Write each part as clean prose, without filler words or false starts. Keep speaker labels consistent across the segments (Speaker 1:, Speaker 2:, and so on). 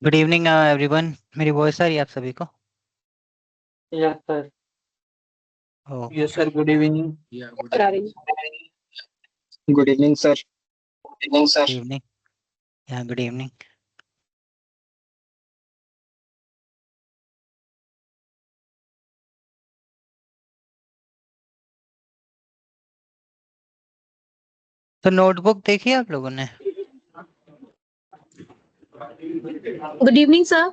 Speaker 1: Good evening everyone. मेरी voice आ रही है आप सभी को?
Speaker 2: Yes sir.
Speaker 1: ओ
Speaker 2: yes sir, good evening.
Speaker 3: Good evening sir.
Speaker 1: Good evening. या गुड इवनिंग। तो नोटबुक देखी आप लोगों ने?
Speaker 4: Good evening sir.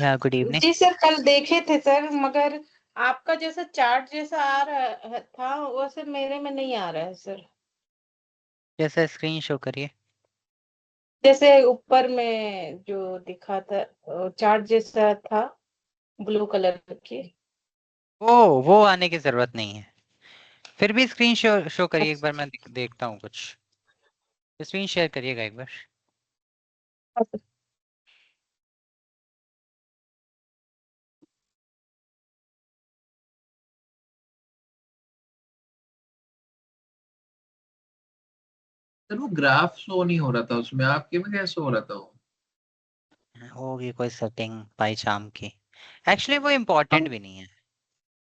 Speaker 1: या गुड इवनिंग।
Speaker 4: जी सर, कल देखे थे सर, मगर आपका जैसा चार्ट जैसा आ रहा था वैसे मेरे में नहीं आ रहा है सर।
Speaker 1: जैसा स्क्रीन शो करिए।
Speaker 4: जैसे ऊपर में जो दिखा था चार्ट जैसा था, ब्लू कलर की।
Speaker 1: वो आने की जरूरत नहीं है। फिर भी स्क्रीन शो करिए एक बार, मैं देखता हूँ कुछ। स्क्रीन शेयर करिएगा एक बार।
Speaker 2: सर वो ग्राफ शो नहीं हो रहा था उसमें, आपके में कैसे हो रहा था वो?
Speaker 1: होगी कोई सेटिंग पाई चाम की। एक्चुअली वो इम्पोर्टेंट भी नहीं है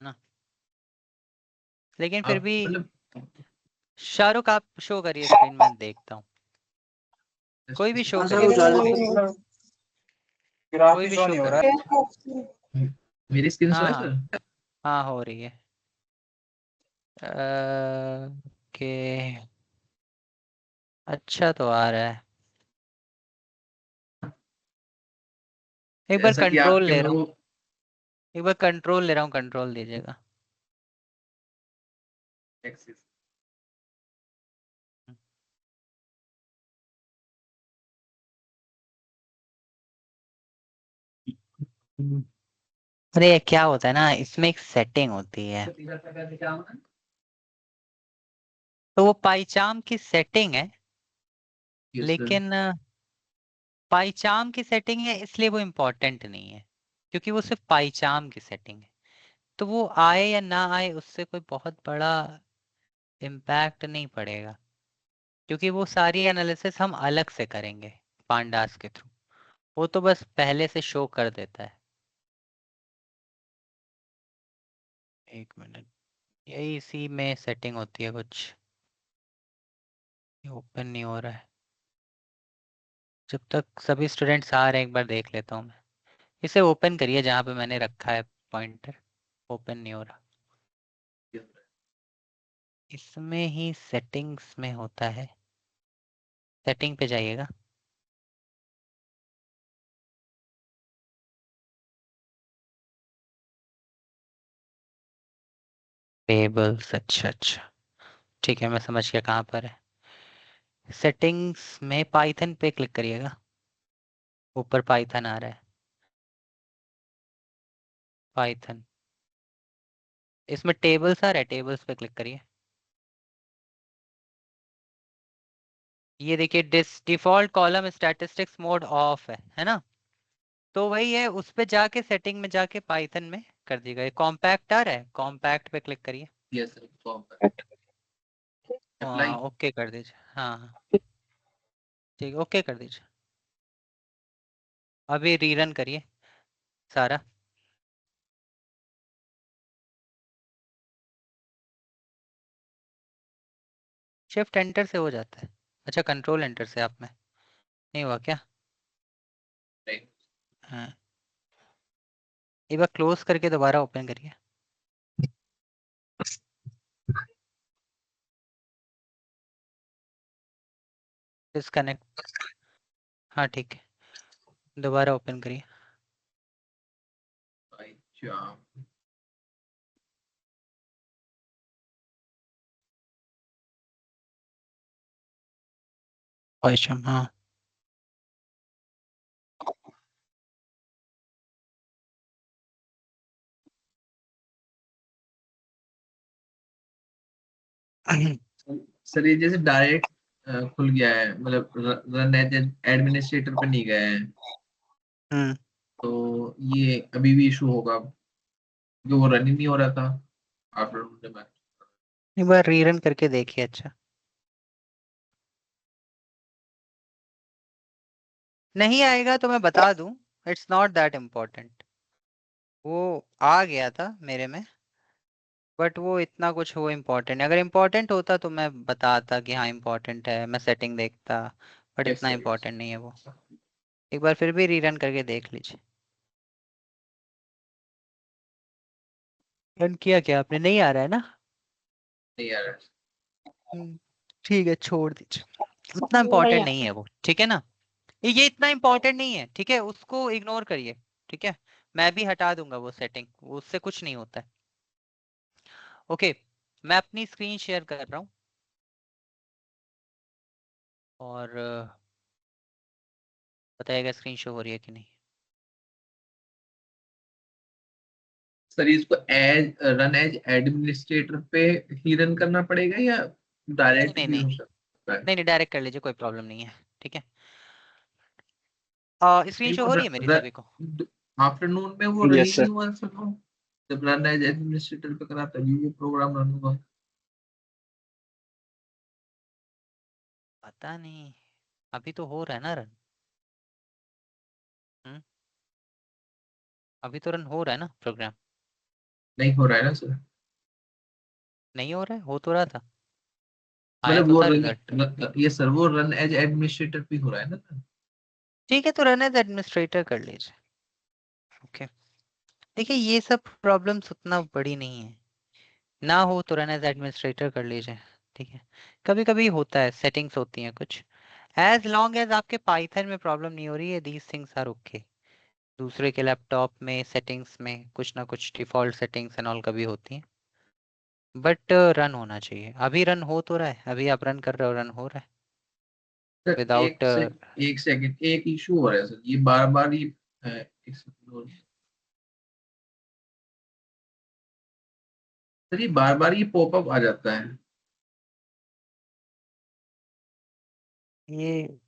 Speaker 1: ना, लेकिन फिर
Speaker 2: आप
Speaker 1: भी।
Speaker 2: मतलब
Speaker 1: शाहरुख आप शो करिए स्क्रीन, में देखता हूँ। कोई भी शो करिए स्क्रीन।
Speaker 3: ग्राफ
Speaker 1: कोई
Speaker 3: ही
Speaker 1: भी
Speaker 3: शो
Speaker 1: शो
Speaker 3: नहीं हो रहा
Speaker 1: करिए।
Speaker 3: है।
Speaker 2: मेरी स्क्रीन शो
Speaker 1: हाँ
Speaker 2: है
Speaker 1: हाँ
Speaker 2: सर?
Speaker 1: हाँ, हो रही है। ओके। अच्छा तो आ रहा है। एक बार
Speaker 2: जैसा कि
Speaker 1: कंट्रोल
Speaker 2: आपके
Speaker 1: ले
Speaker 2: में
Speaker 1: रहा हूँ।
Speaker 2: वो
Speaker 1: एक बार कंट्रोल ले रहा हूँ, कंट्रोल दीजिएगा।
Speaker 2: एक्सिस।
Speaker 1: अरे ये क्या होता है ना, इसमें एक सेटिंग होती है। तो वो पाइचाम की सेटिंग है,
Speaker 2: यस सर।
Speaker 1: लेकिन पाइचाम की सेटिंग है इसलिए वो इम्पोर्टेंट नहीं है, क्योंकि वो सिर्फ पाइचाम की सेटिंग है। तो वो आए या ना आए उससे कोई बहुत बड़ा इम्पैक्ट नहीं पड़ेगा, क्योंकि वो सारी एनालिसिस हम अलग से करेंगे पांडास के थ्रू। वो तो बस पहले से शो कर देता है। एक मिनट, यही इसी में सेटिंग होती है कुछ। ओपन नहीं हो रहा है। जब तक सभी स्टूडेंट्स आ रहे हैं एक बार देख लेता हूँ मैं। इसे ओपन करिए जहाँ पे मैंने रखा है पॉइंटर। ओपन नहीं हो रहा। इसमें ही सेटिंग्स में होता है। सेटिंग पे जाइएगा। टेबल्स, अच्छा अच्छा, ठीक है मैं समझ गया कहाँ पर है। सेटिंग्स में पाइथन पे क्लिक करिएगा। ऊपर पाइथन आ रहा है। पाइथन, इसमें टेबल्स आ रहा है, टेबल्स पे क्लिक करिए। ये देखिए, default column statistics mode of है ना? तो वही है, उस पे जाके सेटिंग में जाके पाइथन में कर दीजिएगा। कॉम्पैक्ट आ रहा है, कॉम्पैक्ट पे क्लिक करिए।
Speaker 2: Yes sir, form apply.
Speaker 1: हाँ ओके कर दीजिए। हाँ हाँ ठीक, ओके कर दीजिए। अभी रीरन करिए सारा। शिफ्ट एंटर से हो जाता है। अच्छा, कंट्रोल एंटर से आप में नहीं हुआ क्या? हाँ, एक बार क्लोज करके दोबारा ओपन करिए। डिस्कनेक्ट। हाँ ठीक है, दोबारा ओपन करिए।
Speaker 2: अच्छा,
Speaker 1: अच्छा हाँ।
Speaker 2: सर ये जैसे डायरेक्ट खुल गया है, मतलब रन एज एडमिनिस्ट्रेटर पे नहीं गया है,
Speaker 1: हम्म।
Speaker 2: तो ये अभी भी इशू होगा जो वो रन ही नहीं हो रहा था आफ्टर।
Speaker 1: एक बार रीरन करके देखिए। अच्छा, नहीं आएगा तो मैं बता दूं, इट्स नॉट दैट इम्पोर्टेंट। वो आ गया था मेरे में, बट वो इतना कुछ वो इम्पोर्टेंट, अगर इम्पोर्टेंट होता तो मैं बताता कि हाँ इम्पोर्टेंट है, मैं सेटिंग देखता, बट
Speaker 2: यस
Speaker 1: इतना
Speaker 2: सर,
Speaker 1: इम्पोर्टेंट नहीं है वो। एक बार फिर भी रीरन करके देख लीजिए। रन किया क्या आपने? नहीं आ रहा है ना?
Speaker 2: नहीं आ रहा है।
Speaker 1: ठीक है, छोड़ दीजिए, उतना इम्पोर्टेंट नहीं है वो, ठीक है ना? ये इतना इम्पोर्टेंट नहीं है, ठीक है, उसको इग्नोर करिए, ठीक है? मैं भी हटा दूंगा वो सेटिंग, उससे कुछ नहीं होता है। ओके, मैं अपनी स्क्रीन शेयर कर रहा हूँ और बताइएगा स्क्रीन शो हो रही है कि नहीं।
Speaker 2: सर इसको एज रन एज एडमिनिस्ट्रेटर पे ही रन करना पड़ेगा या डायरेक्ट
Speaker 1: नहीं
Speaker 2: भी
Speaker 1: नहीं
Speaker 2: हो सकता है?
Speaker 1: नहीं नहीं, डायरेक्ट कर लीजिए, कोई प्रॉब्लम नहीं है, ठीक है? स्क्रीन
Speaker 2: नहीं
Speaker 1: शो
Speaker 2: वो
Speaker 1: हो रही है मेरी सभी को?
Speaker 2: आफ्टरनून में वो रन ही
Speaker 3: Yes,
Speaker 2: नहीं
Speaker 3: sir.
Speaker 2: हुआ सर, वो जब रन एज एडमिनिस्ट्रेटर पे करा तभी वो प्रोग्राम रन हुआ।
Speaker 1: पता नहीं, अभी तो हो रहा है ना रन। अभी तो रन हो रहा है ना प्रोग्राम?
Speaker 2: नहीं हो रहा है ना सर,
Speaker 1: नहीं हो रहा है? हो तो रहा था, आया
Speaker 2: मतलब
Speaker 1: तो
Speaker 2: वो
Speaker 1: था रिजल्ट।
Speaker 2: ये सर वो रन एज एडमिनिस्ट्रेटर भी हो रहा है ना सर।
Speaker 1: ठीक है, तो रन एज एडमिनिस्ट्रेटर कर लीजिए। ओके, देखिए ये सब प्रॉब्लम्स उतना बड़ी नहीं है, ना हो तो रन एज एडमिनिस्ट्रेटर कर लीजिए, ठीक है? कभी कभी होता है, सेटिंग्स होती हैं कुछ, एज लॉन्ग एज आपके पाइथन में प्रॉब्लम नहीं हो रही है, दीज थिंग्स आर ओके। दूसरे के लैपटॉप में सेटिंग्स में कुछ ना कुछ डिफॉल्ट सेटिंग्स एंड ऑल कभी होती हैं, बट रन होना चाहिए। अभी रन हो तो रहा है, अभी आप रन कर रहे हो, रन हो रहा है
Speaker 2: सर
Speaker 1: विदाउट।
Speaker 2: एक सेकंड, एक इशू हो रहा है सर, ये बार बार ये एक सेकंड सर, ये बार बार ये पॉपअप आ जाता है।
Speaker 1: ये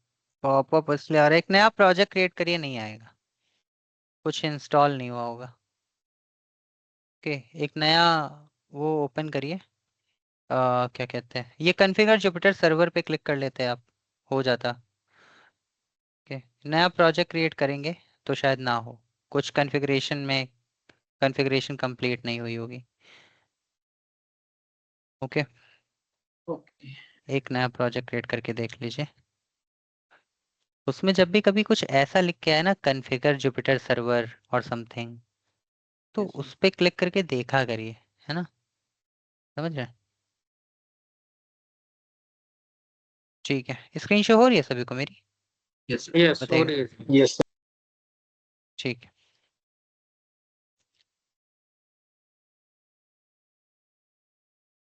Speaker 1: पॉपअप इसलिए आ रहा है, एक नया प्रोजेक्ट क्रिएट करिए, नहीं आएगा, कुछ इंस्टॉल नहीं हुआ होगा। ओके, एक नया वो ओपन करिए, क्या कहते हैं, ये कॉन्फ़िगर जुपिटर सर्वर पे क्लिक कर लेते हैं आप, हो जाता। ओके, नया प्रोजेक्ट क्रिएट करेंगे तो शायद ना हो, कुछ कॉन्फ़िगरेशन में कॉन्फ़िगरेशन कंप्लीट नहीं हुई होगी। Okay,
Speaker 2: okay.
Speaker 1: एक नया प्रोजेक्ट क्रिएट करके देख लीजिए, उसमें जब भी कभी कुछ ऐसा लिख के आए ना, कॉन्फ़िगर जुपिटर सर्वर और समथिंग, तो
Speaker 2: यस
Speaker 1: उस पे क्लिक करके देखा करिए, है ना? समझ रहे हैं? ठीक है, स्क्रीन शो हो रही है सभी को मेरी?
Speaker 2: यस
Speaker 3: Yes,
Speaker 1: बताइएगा।
Speaker 3: Yes, sir.
Speaker 1: ठीक है,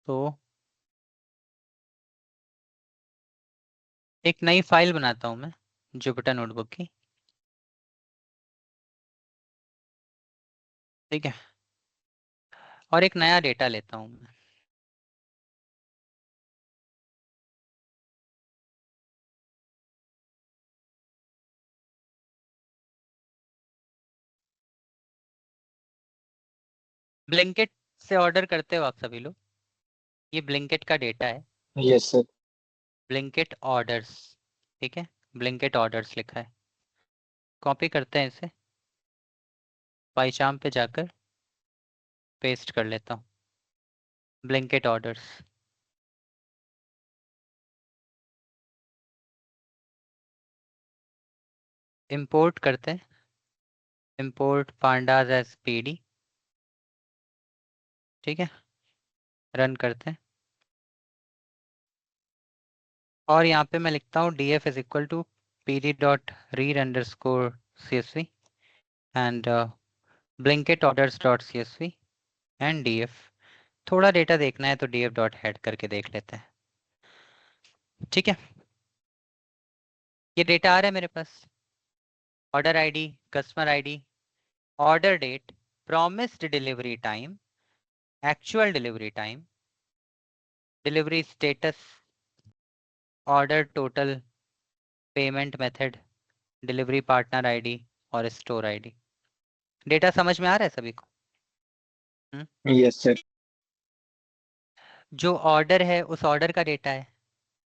Speaker 1: तो एक नई फाइल बनाता हूँ मैं जुपिटर नोटबुक की, ठीक है? और एक नया डेटा लेता हूँ मैं, ब्लिंकिट से ऑर्डर करते हो आप सभी लोग, ये ब्लिंकिट का डेटा है,
Speaker 3: Yes, sir.
Speaker 1: ब्लिंकिट ऑर्डर्स, ठीक है? ब्लिंकिट ऑर्डर्स लिखा है, कॉपी करते हैं इसे, पाइचाम पे जाकर पेस्ट कर लेता हूँ, ब्लिंकिट ऑर्डर्स। इंपोर्ट करते हैं, इंपोर्ट पांडाज एज पीडी, ठीक है? रन करते हैं, और यहाँ पे मैं लिखता हूँ df is equal to pd dot read underscore csv and Blinkit orders dot csv and df। थोड़ा डेटा देखना है तो df डॉट हेड करके देख लेते हैं, ठीक है? ये डेटा आ रहा है मेरे पास, order ID, customer ID, order date, promised delivery time, actual delivery time, delivery status, order total, payment method, delivery partner ID और स्टोर आईडी। डेटा समझ में आ रहा है सभी को?
Speaker 3: Yes, sir.
Speaker 1: जो ऑर्डर है उस ऑर्डर का डेटा है,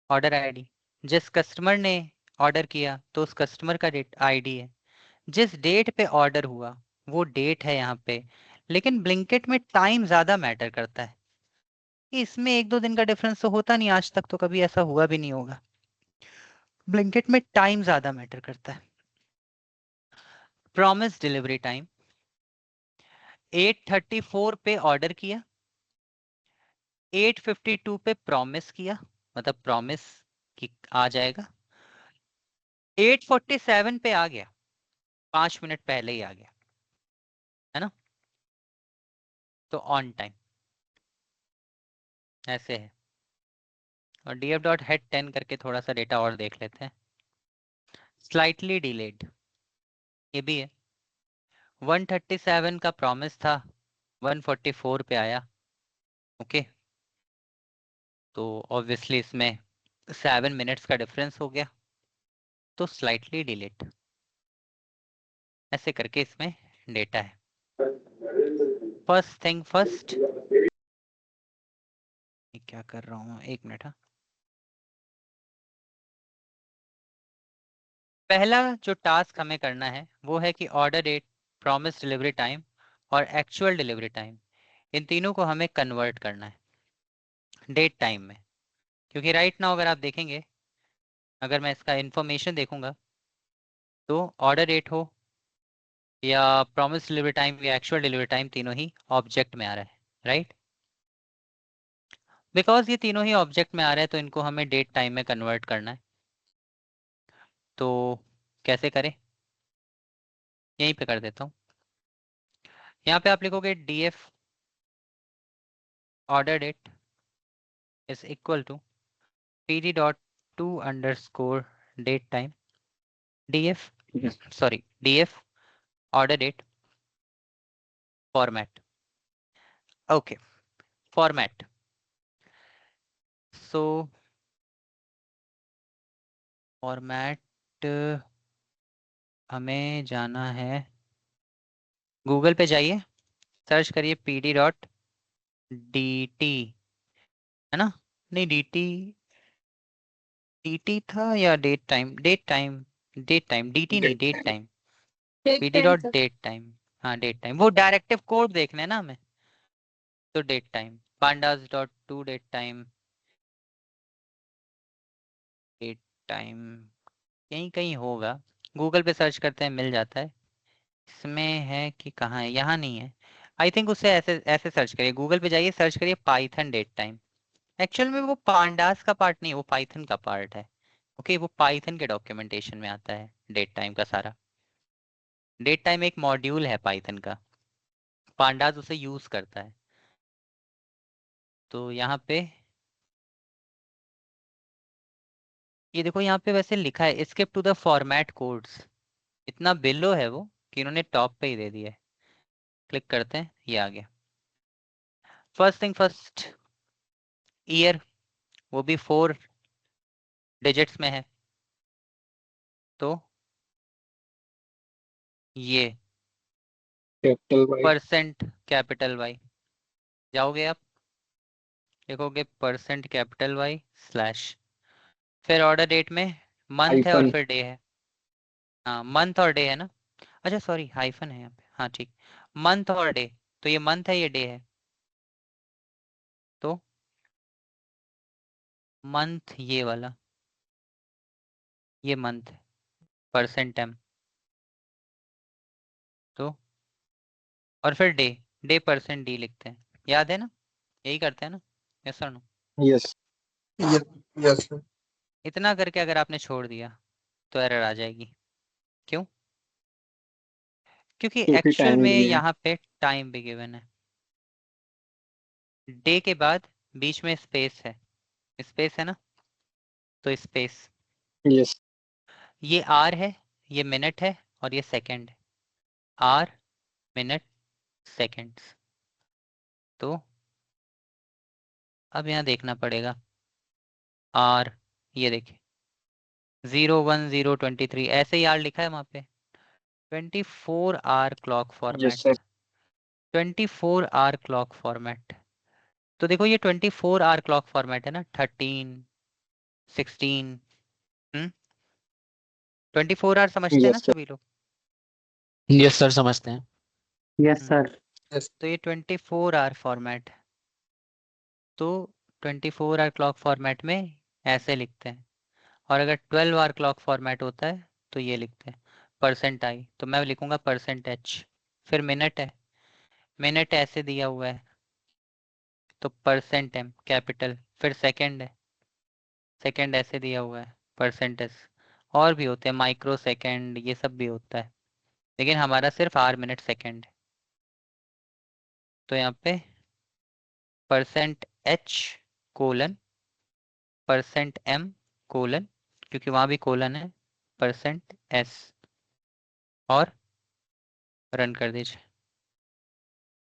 Speaker 1: ऑर्डर आईडी। जिस कस्टमर ने ऑर्डर किया तो उस कस्टमर का डेट आईडी है, जिस डेट पे ऑर्डर हुआ वो डेट है यहाँ पे, लेकिन ब्लिंकिट में टाइम ज्यादा मैटर करता है। इसमें 1-2 दिन का डिफरेंस तो होता नहीं, आज तक तो कभी ऐसा हुआ भी नहीं होगा। ब्लिंकिट में टाइम ज्यादा मैटर करता है। प्रॉमिस डिलीवरी टाइम 8:34 पे ऑर्डर किया, 8:52 पे प्रॉमिस किया, मतलब प्रॉमिस की आ जाएगा, 8:47 पे आ गया, 5 मिनट पहले ही आ गया, है ना, तो ऑन टाइम ऐसे है। और df.head10 करके थोड़ा सा डेटा और देख लेते हैं। स्लाइटली डिलेड ये भी है, 137 का प्रॉमिस था, 144 पे आया, ओके, तो ऑब्वियसली इसमें 7 मिनट्स का डिफरेंस हो गया, तो स्लाइटली डिलेड ऐसे करके इसमें डेटा है। फर्स्ट थिंग फर्स्ट, क्या कर रहा हूँ, 1 मिनट। हाँ, पहला जो टास्क हमें करना है वो है कि order date, promise delivery time और एक्चुअल डिलीवरी टाइम, इन तीनों को हमें कन्वर्ट करना है डेट टाइम में। क्योंकि राइट नाउ अगर आप देखेंगे, अगर मैं इसका इंफॉर्मेशन देखूंगा तो ऑर्डर डेट हो या प्रॉमिस डिलीवरी टाइम या एक्चुअल डिलीवरी टाइम, तीनों ही ऑब्जेक्ट में आ रहा है, राइट। बिकॉज ये तीनों ही ऑब्जेक्ट में आ रहा है तो इनको हमें डेट टाइम में कन्वर्ट करना है। तो कैसे करें, यहीं पे कर देता हूँ। यहाँ पे आप लिखोगे df order date is equal to pd.to underscore date time, df sorry df order date format, okay, format, so format हमें जाना है, गूगल पे जाइए, सर्च करिए pd.dt, है ना, नहीं dt था या डेट टाइम, dt नहीं, डेट टाइम, pd.date time, हाँ डेट टाइम, वो डायरेक्टिव कोड देखना है ना हमें, तो date time pandas.to date time, date time कहीं कहीं होगा, गूगल पे सर्च करते हैं मिल जाता है। इसमें है कि कहाँ है, यहाँ नहीं है आई थिंक, उससे ऐसे ऐसे सर्च करिए, गूगल पे जाइए, सर्च करिए पाइथन डेट टाइम। एक्चुअल में वो पांडास का पार्ट नहीं, वो पाइथन का पार्ट है, ओके, वो पाइथन के डॉक्यूमेंटेशन में आता है डेट टाइम का सारा। डेट टाइम एक मॉड्यूल है पाइथन का, पांडास उसे यूज करता है। तो यहाँ पे ये देखो, यहाँ पे वैसे लिखा है skip to the format codes, इतना बिलो है वो कि इन्होंने टॉप पे ही दे दिया है। क्लिक करते हैं, ये आ गया। फर्स्ट थिंग फर्स्ट, ईयर वो भी 4 डिजिट्स में है, तो ये
Speaker 3: कैपिटल वाई,
Speaker 1: %Y जाओगे आप, लिखोगे %Y स्लैश, फिर ऑर्डर डेट में मंथ है और
Speaker 3: हाइफन,
Speaker 1: फिर डे है, हाँ मंथ और डे है ना, अच्छा सॉरी हाइफन है यहाँ पे, हाँ ठीक, मंथ और डे, तो ये मंथ है ये डे है, तो मंथ ये वाला, ये मंथ है, %M, तो और फिर डे, डे %D लिखते हैं, याद है ना, यही करते हैं ना, यस और नो।
Speaker 3: Yes
Speaker 2: yes sir.
Speaker 1: इतना करके अगर आपने छोड़ दिया तो एरर आ जाएगी, क्यों, क्योंकि
Speaker 3: क्योंकि
Speaker 1: एक्चुअल
Speaker 3: टाइम
Speaker 1: में
Speaker 3: दिए हैं।
Speaker 1: यहाँ पे टाइम भी गिवन है, डे के बाद बीच में स्पेस है ना, तो स्पेस,
Speaker 3: यस
Speaker 1: ये आर है, ये मिनट है और ये सेकंड है, आर मिनट सेकंड्स, तो अब यहाँ देखना पड़ेगा आर, ये देखिए 01023 ऐसे ही आर लिखा है वहां पे, 24 hour clock
Speaker 3: yes sir,
Speaker 1: format, 24 hour clock format, तो देखो ये 24 आवर क्लॉक फॉर्मेट है ना, 13 16, 24 आवर समझते हैं ना
Speaker 3: Yes, sir.
Speaker 1: सभी लोग?
Speaker 5: यस सर समझते हैं।
Speaker 3: Yes, sir. Yes.
Speaker 1: तो ये 24 आवर फॉर्मेट है, तो 24 आवर क्लॉक फॉर्मेट में ऐसे लिखते हैं, और अगर 12 आवर क्लॉक फॉर्मेट होता है तो ये लिखते हैं %i, तो मैं लिखूंगा %h। फिर मिनट है, मिनट ऐसे दिया हुआ है तो %m कैपिटल। फिर सेकंड है, सेकंड ऐसे दिया हुआ है %s। और भी होते हैं माइक्रो सेकंड, ये सब भी होता है, लेकिन हमारा सिर्फ आवर मिनट सेकंड है। तो यहाँ पे %h कोलन %m कोलन, क्योंकि वहां भी कोलन है, %s, और रन कर दीजिए।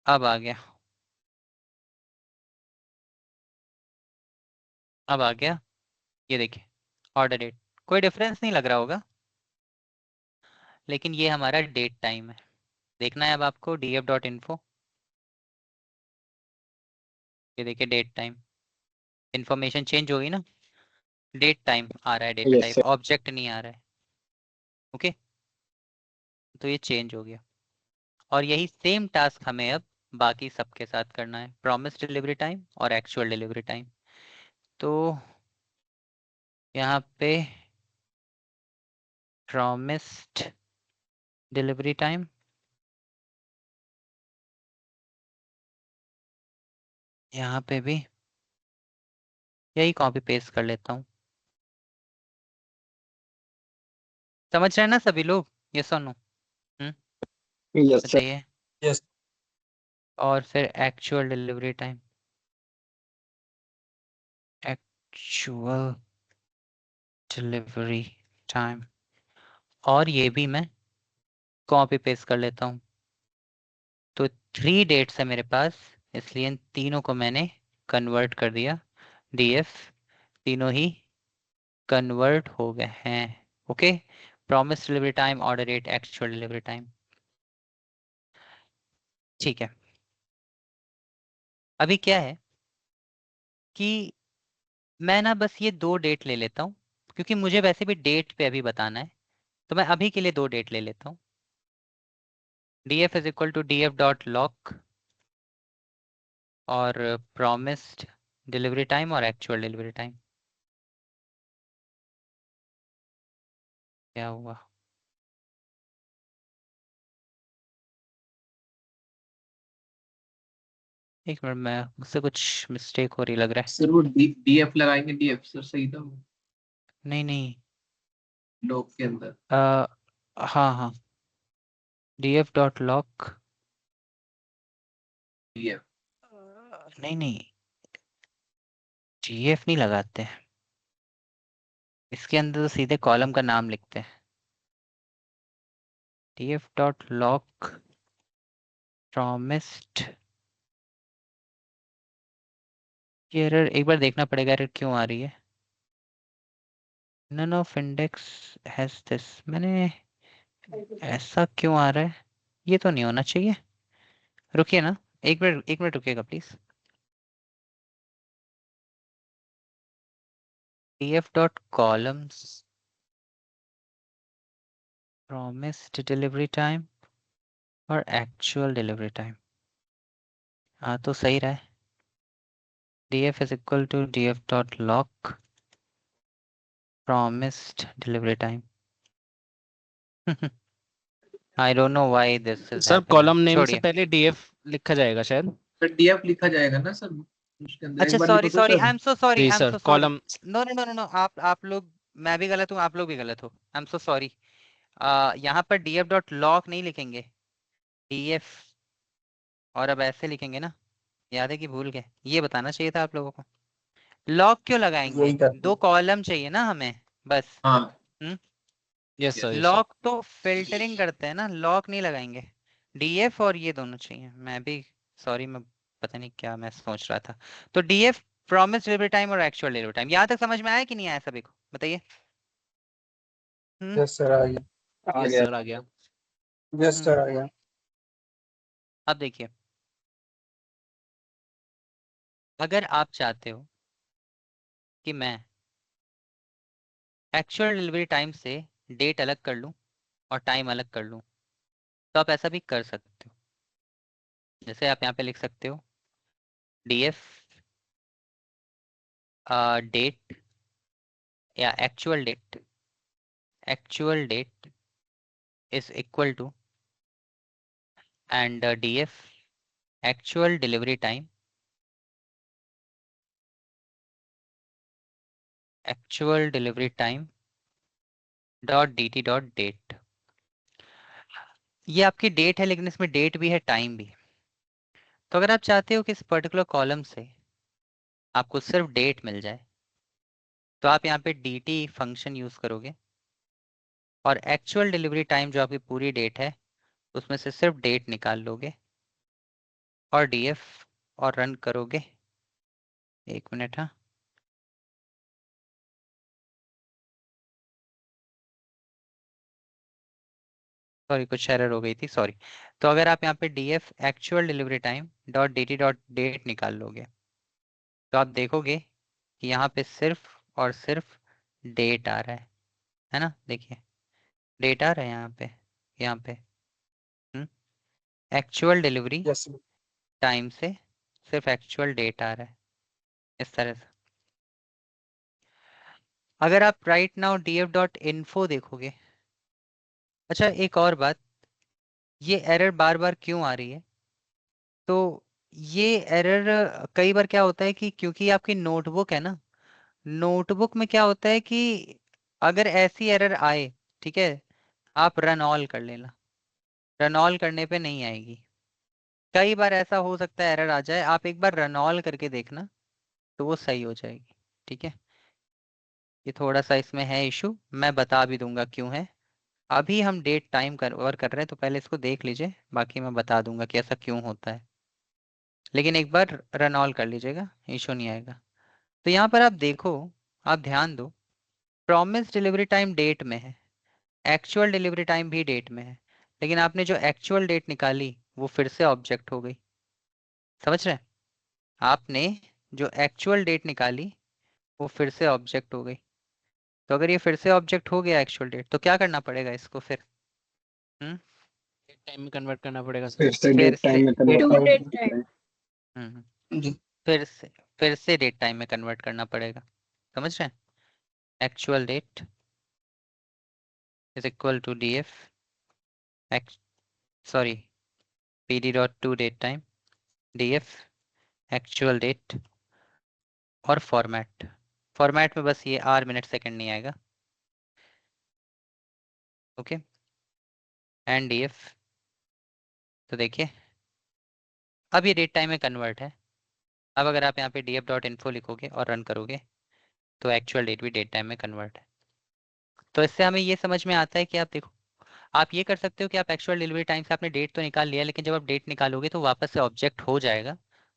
Speaker 1: अब आ गया, अब आ गया, ये देखिए ऑर्डर डेट। कोई डिफरेंस नहीं लग रहा होगा, लेकिन ये हमारा डेट टाइम है। देखना है अब आपको df.info, ये देखिए डेट टाइम, इंफॉर्मेशन चेंज होगी ना, डेट टाइम आ रहा है, data
Speaker 3: Yes,
Speaker 1: type,
Speaker 3: sir.
Speaker 1: Object नहीं आ रहा है। ओके, तो ये चेंज हो गया, और यही सेम टास्क हमें अब बाकी सबके साथ करना है, प्रॉमिस डिलीवरी टाइम और एक्चुअल डिलीवरी टाइम। तो यहाँ पे प्रॉमिस्ड डिलीवरी टाइम, यहाँ पे भी यही कॉपी पेस्ट कर लेता हूँ। समझ रहे हैं ना सभी लोग, ये सुनो?
Speaker 3: Yes, sir.
Speaker 1: बताइए।
Speaker 3: Yes.
Speaker 1: और फिर actual delivery time, actual delivery time, और ये भी मैं कॉपी पेस्ट कर लेता हूँ। तो 3 डेट्स है मेरे पास, इसलिए इन तीनों को मैंने कन्वर्ट कर दिया df, तीनों ही कन्वर्ट हो गए हैं। Okay, promise delivery time, order date, actual delivery time. ठीक है, अभी क्या है कि मैं ना बस ये 2 डेट ले लेता हूँ, क्योंकि मुझे वैसे भी डेट पे अभी बताना है, तो मैं अभी के लिए 2 डेट ले लेता हूँ। df is equal to df.lock और प्रॉमिस्ड डिलीवरी टाइम और एक्चुअल डिलीवरी टाइम। क्या हुआ? एक मिनट, मैं मुझसे कुछ मिस्टेक हो रही लग रहा है।
Speaker 2: सर वो डीएफ लगाएंगे, डीएफ सर सही था वो
Speaker 1: नहीं नहीं,
Speaker 2: लॉक के अंदर।
Speaker 1: हाँ हाँ, df.lock,
Speaker 2: डीएफ
Speaker 1: नहीं नहीं, df नहीं लगाते हैं, इसके अंदर तो सीधे कॉलम का नाम लिखते हैं। df.lock promised, ये एरर एक बार देखना पड़ेगा, एरर क्यों आ रही है। none of index has this, मैंने ऐसा क्यों आ रहा है, ये तो नहीं होना चाहिए। रुकिए ना, एक मिनट रुकिएगा please. df.columns promised delivery time और एक्चुअल डिलीवरी टाइम, हाँ तो सही रहा है। df is equal to df.lock promised delivery time। I don't know why this is
Speaker 5: sir
Speaker 1: happening।
Speaker 5: Column name से
Speaker 1: छोड़िए,
Speaker 5: पहले डीएफ लिखा जाएगा शायद।
Speaker 2: सर डीएफ लिखा जाएगा ना सर उसके अंदर, एक
Speaker 1: अच्छा
Speaker 2: बार
Speaker 1: सॉरी
Speaker 2: लिखो तो
Speaker 1: sorry,
Speaker 2: sir.
Speaker 1: I am so sorry,
Speaker 5: जी
Speaker 1: I am
Speaker 5: sir
Speaker 1: so sorry.
Speaker 5: Column.
Speaker 1: No no no no no, आप लोग, मैं भी गलत हूँ, आप लोग भी गलत हो, आई एम सो सॉरी। यहाँ पर df.lock नहीं लिखेंगे, df, और अब ऐसे लिखेंगे ना, याद है कि भूल गए, ये बताना चाहिए था आप लोगों को। लॉक क्यों लगाएंगे,
Speaker 3: यही करते
Speaker 1: 2 कॉलम चाहिए ना हमें बस।
Speaker 2: हाँ
Speaker 5: yes sir yes sir.
Speaker 1: Lock तो फिल्टरिंग करते हैं ना, लॉक नहीं लगाएंगे। df और ये दोनों चाहिए, मैं भी सॉरी, मैं पता नहीं क्या मैं सोच रहा था। तो df प्रॉमिस डिलीवरी टाइम और एक्चुअल डिलीवरी टाइम, यहाँ तक समझ में आया कि नहीं आया सभी को, बताइए।
Speaker 3: Yes, sir. आ गया. आ
Speaker 5: यस
Speaker 3: गया.
Speaker 5: सर आ गया।
Speaker 3: Yes, sir. आ गया.
Speaker 1: अब देखिए, अगर आप चाहते हो कि मैं एक्चुअल डिलीवरी टाइम से डेट अलग कर लूँ और टाइम अलग कर लूँ, तो आप ऐसा भी कर सकते हो। जैसे आप यहाँ पे लिख सकते हो df डेट या actual date is equal to and df actual delivery time dot dt dot date। ये आपकी डेट है, लेकिन इसमें डेट भी है, टाइम भी है। तो अगर आप चाहते हो कि इस पर्टिकुलर कॉलम से आपको सिर्फ डेट मिल जाए, तो आप यहाँ पे dt फंक्शन यूज करोगे और एक्चुअल डिलीवरी टाइम जो आपकी पूरी डेट है उसमें से सिर्फ डेट निकाल लोगे और df और रन करोगे। एक मिनट, हाँ, सॉरी कुछ एरर हो गई थी, सॉरी। तो अगर आप यहाँ पे df actual delivery time dot dt dot date निकाल लोगे, तो आप देखोगे कि यहाँ पे सिर्फ और सिर्फ डेट आ रहा है ना। देखिए डेट आ रहा है यहाँ पे actual delivery
Speaker 3: Yes, sir.
Speaker 1: Time से सिर्फ एक्चुअल डेट आ रहा है, इस तरह से। अगर आप right now df dot info देखोगे, अच्छा एक और बात, ये एरर बार बार क्यों आ रही है? तो ये एरर कई बार क्या होता है कि क्योंकि आपकी नोटबुक है ना, नोटबुक में क्या होता है कि अगर ऐसी एरर आए, ठीक है, आप रन ऑल कर लेना, रन ऑल करने पे नहीं आएगी। कई बार ऐसा हो सकता है एरर आ जाए, आप एक बार रन ऑल करके देखना तो वो सही हो जाएगी, ठीक है। ये थोड़ा सा इसमें है इशू, मैं बता भी दूंगा क्यों है। अभी हम डेट टाइम कवर कर रहे हैं, तो पहले इसको देख लीजिए, बाकी मैं बता दूंगा कि ऐसा क्यों होता है। लेकिन एक बार रन ऑल कर लीजिएगा, इशू नहीं आएगा। तो यहाँ पर आप देखो, आप ध्यान दो, प्रॉमिस डिलीवरी टाइम डेट में है, एक्चुअल डिलीवरी टाइम भी डेट में है, लेकिन आपने जो एक्चुअल डेट निकाली वो फिर से ऑब्जेक्ट हो गई। समझ रहे हैं? आपने जो एक्चुअल डेट निकाली वो फिर से ऑब्जेक्ट हो गई। तो अगर ये फिर से ऑब्जेक्ट हो गया एक्चुअल डेट, तो क्या करना पड़ेगा इसको फिर?
Speaker 5: डेट टाइम में कन्वर्ट करना पड़ेगा सर।
Speaker 3: फिर से
Speaker 1: फिर
Speaker 3: डेट टाइम में
Speaker 4: टू
Speaker 3: convert
Speaker 4: डेट
Speaker 3: करना
Speaker 4: टाइम।
Speaker 1: हम्म
Speaker 3: जी।
Speaker 1: फिर से डेट टाइम में कन्वर्ट करना पड़ेगा। समझ रहे हैं? Actual date is equal to df sorry pd dot to date time df actual date और फॉर्मेट में बस ये r मिनट सेकंड नहीं आएगा, ओके, एंड df। तो देखिए अब ये डेट टाइम में कन्वर्ट है। अब अगर आप यहाँ पे df डॉट इन्फो लिखोगे और रन करोगे तो एक्चुअल डेट भी डेट टाइम में कन्वर्ट है। तो इससे हमें ये समझ में आता है कि आप देखो, आप ये कर सकते हो कि आप एक्चुअल डिलीवरी टाइम से आपने डेट तो निकाल लिया, लेकिन जब आप डेट निकालोगे तो वापस से ऑब्जेक्ट हो जाएगा,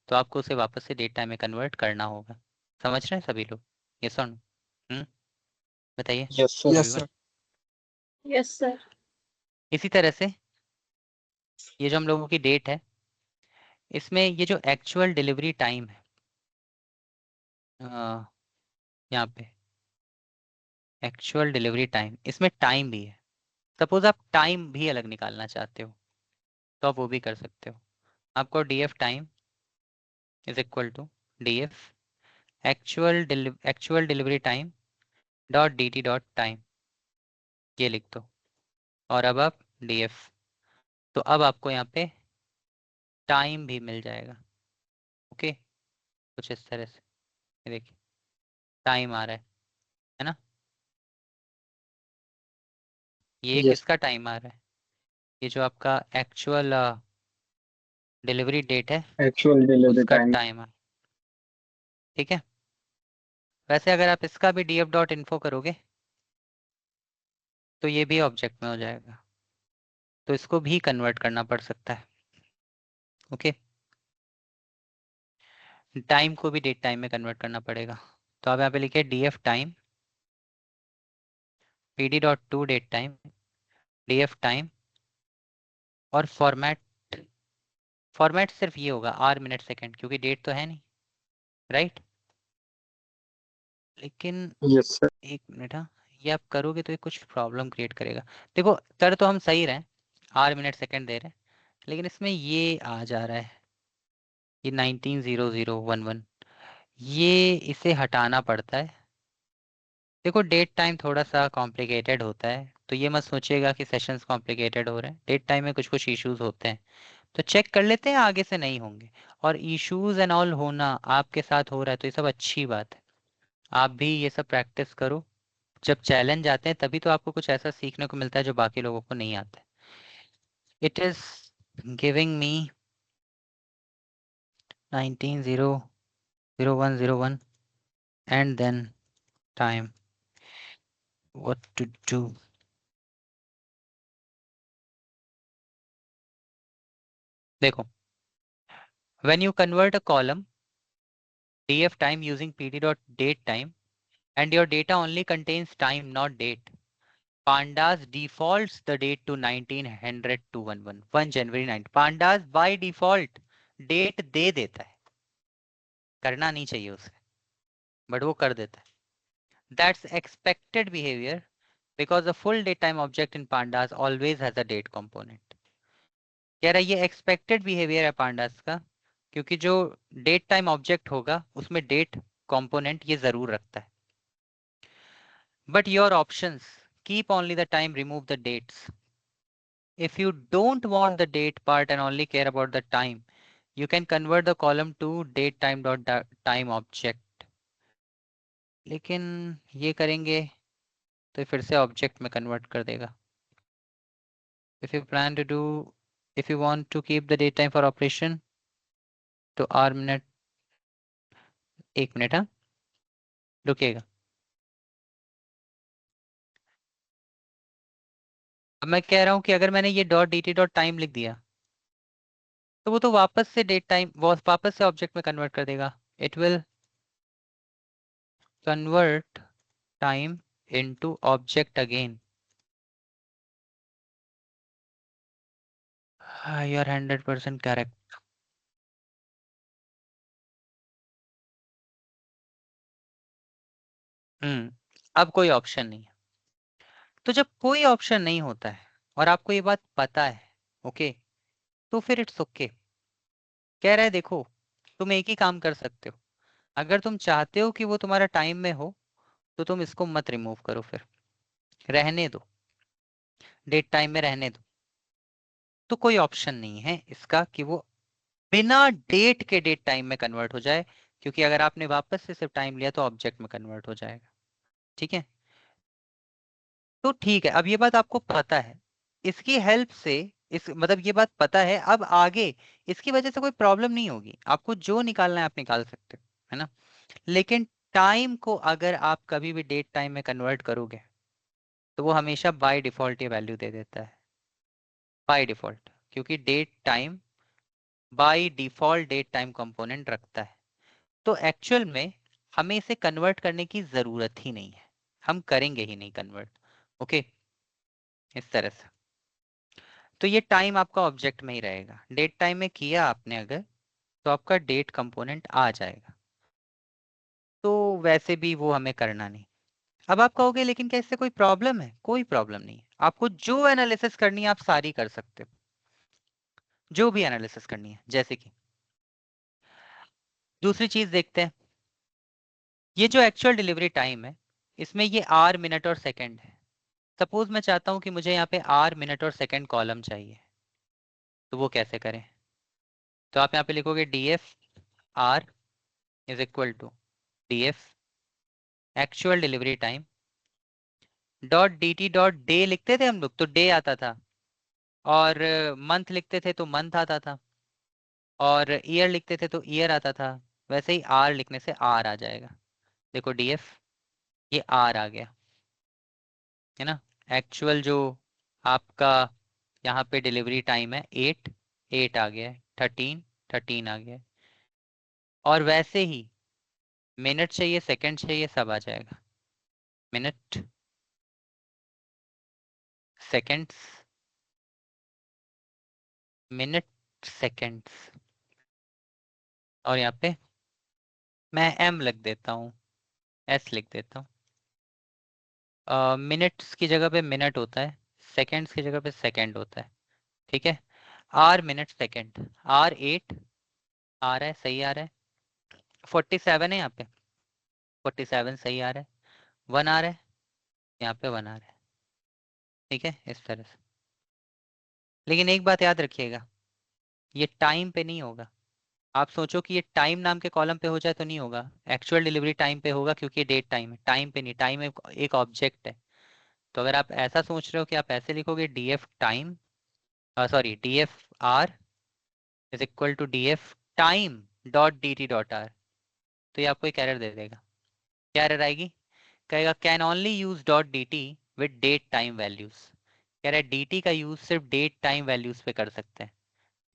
Speaker 1: तो आपको उसे वापस से डेट टाइम में कन्वर्ट करना होगा। समझ रहे हैं सभी लोग? यस और नो? बताइए
Speaker 3: Yes, sir. Yes,
Speaker 1: everyone।
Speaker 3: sir.
Speaker 4: Yes sir.
Speaker 1: इसी तरह से ये जो हम लोगों की डेट है, इसमें ये जो एक्चुअल डिलीवरी टाइम है, यहाँ पे एक्चुअल डिलीवरी टाइम, इसमें टाइम भी है। सपोज आप टाइम भी अलग निकालना चाहते हो तो आप वो भी कर सकते हो। आपको df time is equal to df actual delivery time dot dt dot time, ये लिख दो। और अब आप df, तो अब आपको यहाँ पे टाइम भी मिल जाएगा, ओके, कुछ इस तरह से। ये देखिए टाइम आ रहा है ना, ये
Speaker 3: Yes.
Speaker 1: किसका टाइम आ रहा है? ये जो आपका एक्चुअल डिलीवरी डेट है
Speaker 3: Actual delivery
Speaker 1: उसका
Speaker 3: time.
Speaker 1: टाइम है, ठीक है। वैसे अगर आप इसका भी df डॉट इन्फो करोगे तो ये भी ऑब्जेक्ट में हो जाएगा, तो इसको भी कन्वर्ट करना पड़ सकता है, ओके। टाइम को भी डेट टाइम में कन्वर्ट करना पड़ेगा। तो आप यहाँ पे लिखिए df time pd dot to date time df time और फॉर्मेट सिर्फ ये होगा r मिनट सेकंड, क्योंकि डेट तो है नहीं, राइट। लेकिन
Speaker 3: Yes, sir.
Speaker 1: एक मिनट, हाँ, ये आप करोगे तो ये कुछ प्रॉब्लम क्रिएट करेगा। देखो कर तो हम सही रहे हैं, आर मिनट सेकंड दे रहे हैं, लेकिन इसमें ये आ जा रहा है, ये 190011, ये इसे हटाना पड़ता है। देखो डेट टाइम थोड़ा सा कॉम्प्लिकेटेड होता है, तो ये मत सोचिएगा कि सेशंस कॉम्प्लिकेटेड हो रहे हैं, डेट टाइम में कुछ कुछ इश्यूज होते हैं, तो चेक कर लेते हैं, आगे से नहीं होंगे। और इश्यूज एंड ऑल होना आपके साथ हो रहा है तो ये सब अच्छी बात है, आप भी ये सब प्रैक्टिस करो। जब चैलेंज आते हैं तभी तो आपको कुछ ऐसा सीखने को मिलता है जो बाकी लोगों को नहीं आता है। It is giving me 19000101 and then time, what to do. देखो, when you convert a column df time using pd.datetime and your data only contains time not date, pandas defaults the date to 1900 to 1 January 9। pandas by default date दे देता है, करना नहीं चाहिए उसे, but वो कर देता है। That's expected behavior because the full datetime object in pandas always has a date component। कह रहा है ये एक्सपेक्टेड बिहेवियर है pandas का, क्योंकि जो डेट टाइम ऑब्जेक्ट होगा उसमें डेट कंपोनेंट ये जरूर रखता है। But your options keep only the time, remove the dates। if you don't want the date part and only care about the time, you can convert the column to datetime.time object। लेकिन ये करेंगे तो फिर से object में convert कर देगा। if you plan to do if you want to keep the date time for operation तो r मिनट, एक मिनट, हाँ रुकिएगा। अब मैं कह रहा हूं कि अगर मैंने ये .dt.time लिख दिया तो वो तो वापस से डेट टाइम वापस से ऑब्जेक्ट में कन्वर्ट कर देगा। It will convert time into object again. You are 100% correct. अब कोई ऑप्शन नहीं है। तो जब कोई ऑप्शन नहीं होता है और आपको ये बात पता है, ओके, तो फिर इट्स ओके। कह रहा है देखो, तुम एक ही काम कर सकते हो, अगर तुम चाहते हो कि वो तुम्हारा टाइम में हो तो तुम इसको मत रिमूव करो, फिर रहने दो, डेट टाइम में रहने दो। तो कोई ऑप्शन नहीं है इसका कि वो बिना डेट के डेट टाइम में कन्वर्ट हो जाए, क्योंकि अगर आपने वापस से सिर्फ टाइम लिया तो ऑब्जेक्ट में कन्वर्ट हो जाएगा। ठीक है, तो ठीक है, अब ये बात आपको पता है, इसकी हेल्प से, इस मतलब ये बात पता है, अब आगे इसकी वजह से कोई प्रॉब्लम नहीं होगी, आपको जो निकालना है आप निकाल सकते हो, है ना। लेकिन टाइम को अगर आप कभी भी डेट टाइम में कन्वर्ट करोगे तो वो हमेशा बाय डिफॉल्ट ये वैल्यू दे देता है, बाय डिफॉल्ट, क्योंकि date time by default date time component रखता है। तो एक्चुअल में हमें इसे कन्वर्ट करने की जरूरत ही नहीं है, हम करेंगे ही नहीं कन्वर्ट। ओके, इस तरह से तो ये टाइम आपका ऑब्जेक्ट में ही रहेगा। डेट टाइम में किया आपने अगर तो आपका डेट कंपोनेंट आ जाएगा, तो वैसे भी वो हमें करना नहीं। अब आप कहोगे लेकिन क्या इससे कोई प्रॉब्लम है? कोई प्रॉब्लम नहीं है, आपको जो एनालिसिस करनी है आप सारी कर सकते हो, जो भी एनालिसिस करनी है। जैसे कि दूसरी चीज देखते हैं, ये जो एक्चुअल डिलीवरी टाइम है इसमें ये आर मिनट और सेकंड है। सपोज मैं चाहता हूं कि मुझे यहाँ पे आर मिनट और सेकंड कॉलम चाहिए, तो वो कैसे करें? तो आप यहाँ पे लिखोगे D F R is equal to D F actual delivery time dot D T dot day. लिखते थे हम लोग तो डे आता था, और मंथ लिखते थे तो मंथ आता था, और ईयर लिखते थे तो ईयर आता था। वैसे ही आर लिखने से आर आ जाएगा। देखो डी एफ, ये आर आ गया, है ना। एक्चुअल जो आपका यहाँ पे डिलीवरी टाइम है 8 आ गया है, 13 आ गया है। और वैसे ही मिनट चाहिए, सेकंड चाहिए, सब आ जाएगा। मिनट, सेकंड्स, मिनट, सेकंड्स, और यहाँ पे मैं एम लिख देता हूँ, एस लिख देता हूँ, मिनट्स की जगह पे मिनट होता है, सेकेंड्स की जगह पे सेकेंड होता है, ठीक है। आर मिनट सेकेंड, आर 8 आ रहा है, सही आ रहा है। 47 है यहाँ पे, 47 सही आ रहा है। 1 आ रहा है, यहाँ पे 1 आ रहा है, ठीक है, इस तरह से। लेकिन एक बात याद रखिएगा, ये टाइम पे नहीं होगा। आप सोचो कि ये टाइम नाम के कॉलम पे हो जाए तो नहीं होगा, एक्चुअल डिलीवरी टाइम पे होगा, क्योंकि डेट टाइम है, टाइम पे नहीं। टाइम एक ऑब्जेक्ट है। तो अगर आप ऐसा सोच रहे हो कि आप ऐसे लिखोगे D F time, sorry D F R is equal to D F time dot D T dot R, तो ये आपको एक एरर दे देगा। क्या एरर आएगी? कहेगा can only use dot D T with date time values. कह रहा है डी टी का यूज सिर्फ डेट टाइम वैल्यूज पे कर सकते हैं,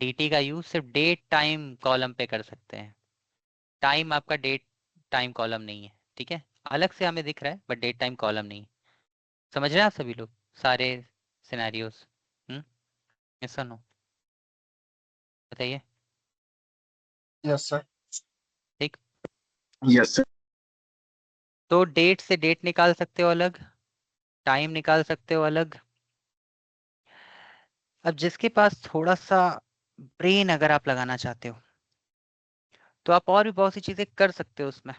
Speaker 1: डी टी का यूज सिर्फ डेट टाइम कॉलम पे कर सकते हैं। टाइम आपका डेट टाइम कॉलम नहीं है, ठीक है, अलग से हमें दिख रहा है बट डेट टाइम कॉलम नहीं है। समझ रहे हैं आप सभी लोग सारे सिनेरियोस? यस और नो, बताइए।
Speaker 3: Yes sir.
Speaker 1: ठीक,
Speaker 3: यस सर।
Speaker 1: तो डेट से डेट निकाल सकते हो अलग, टाइम निकाल सकते हो अलग। अब जिसके पास थोड़ा सा ब्रेन अगर आप लगाना चाहते हो तो आप और भी बहुत सी चीजें कर सकते हो उसमें,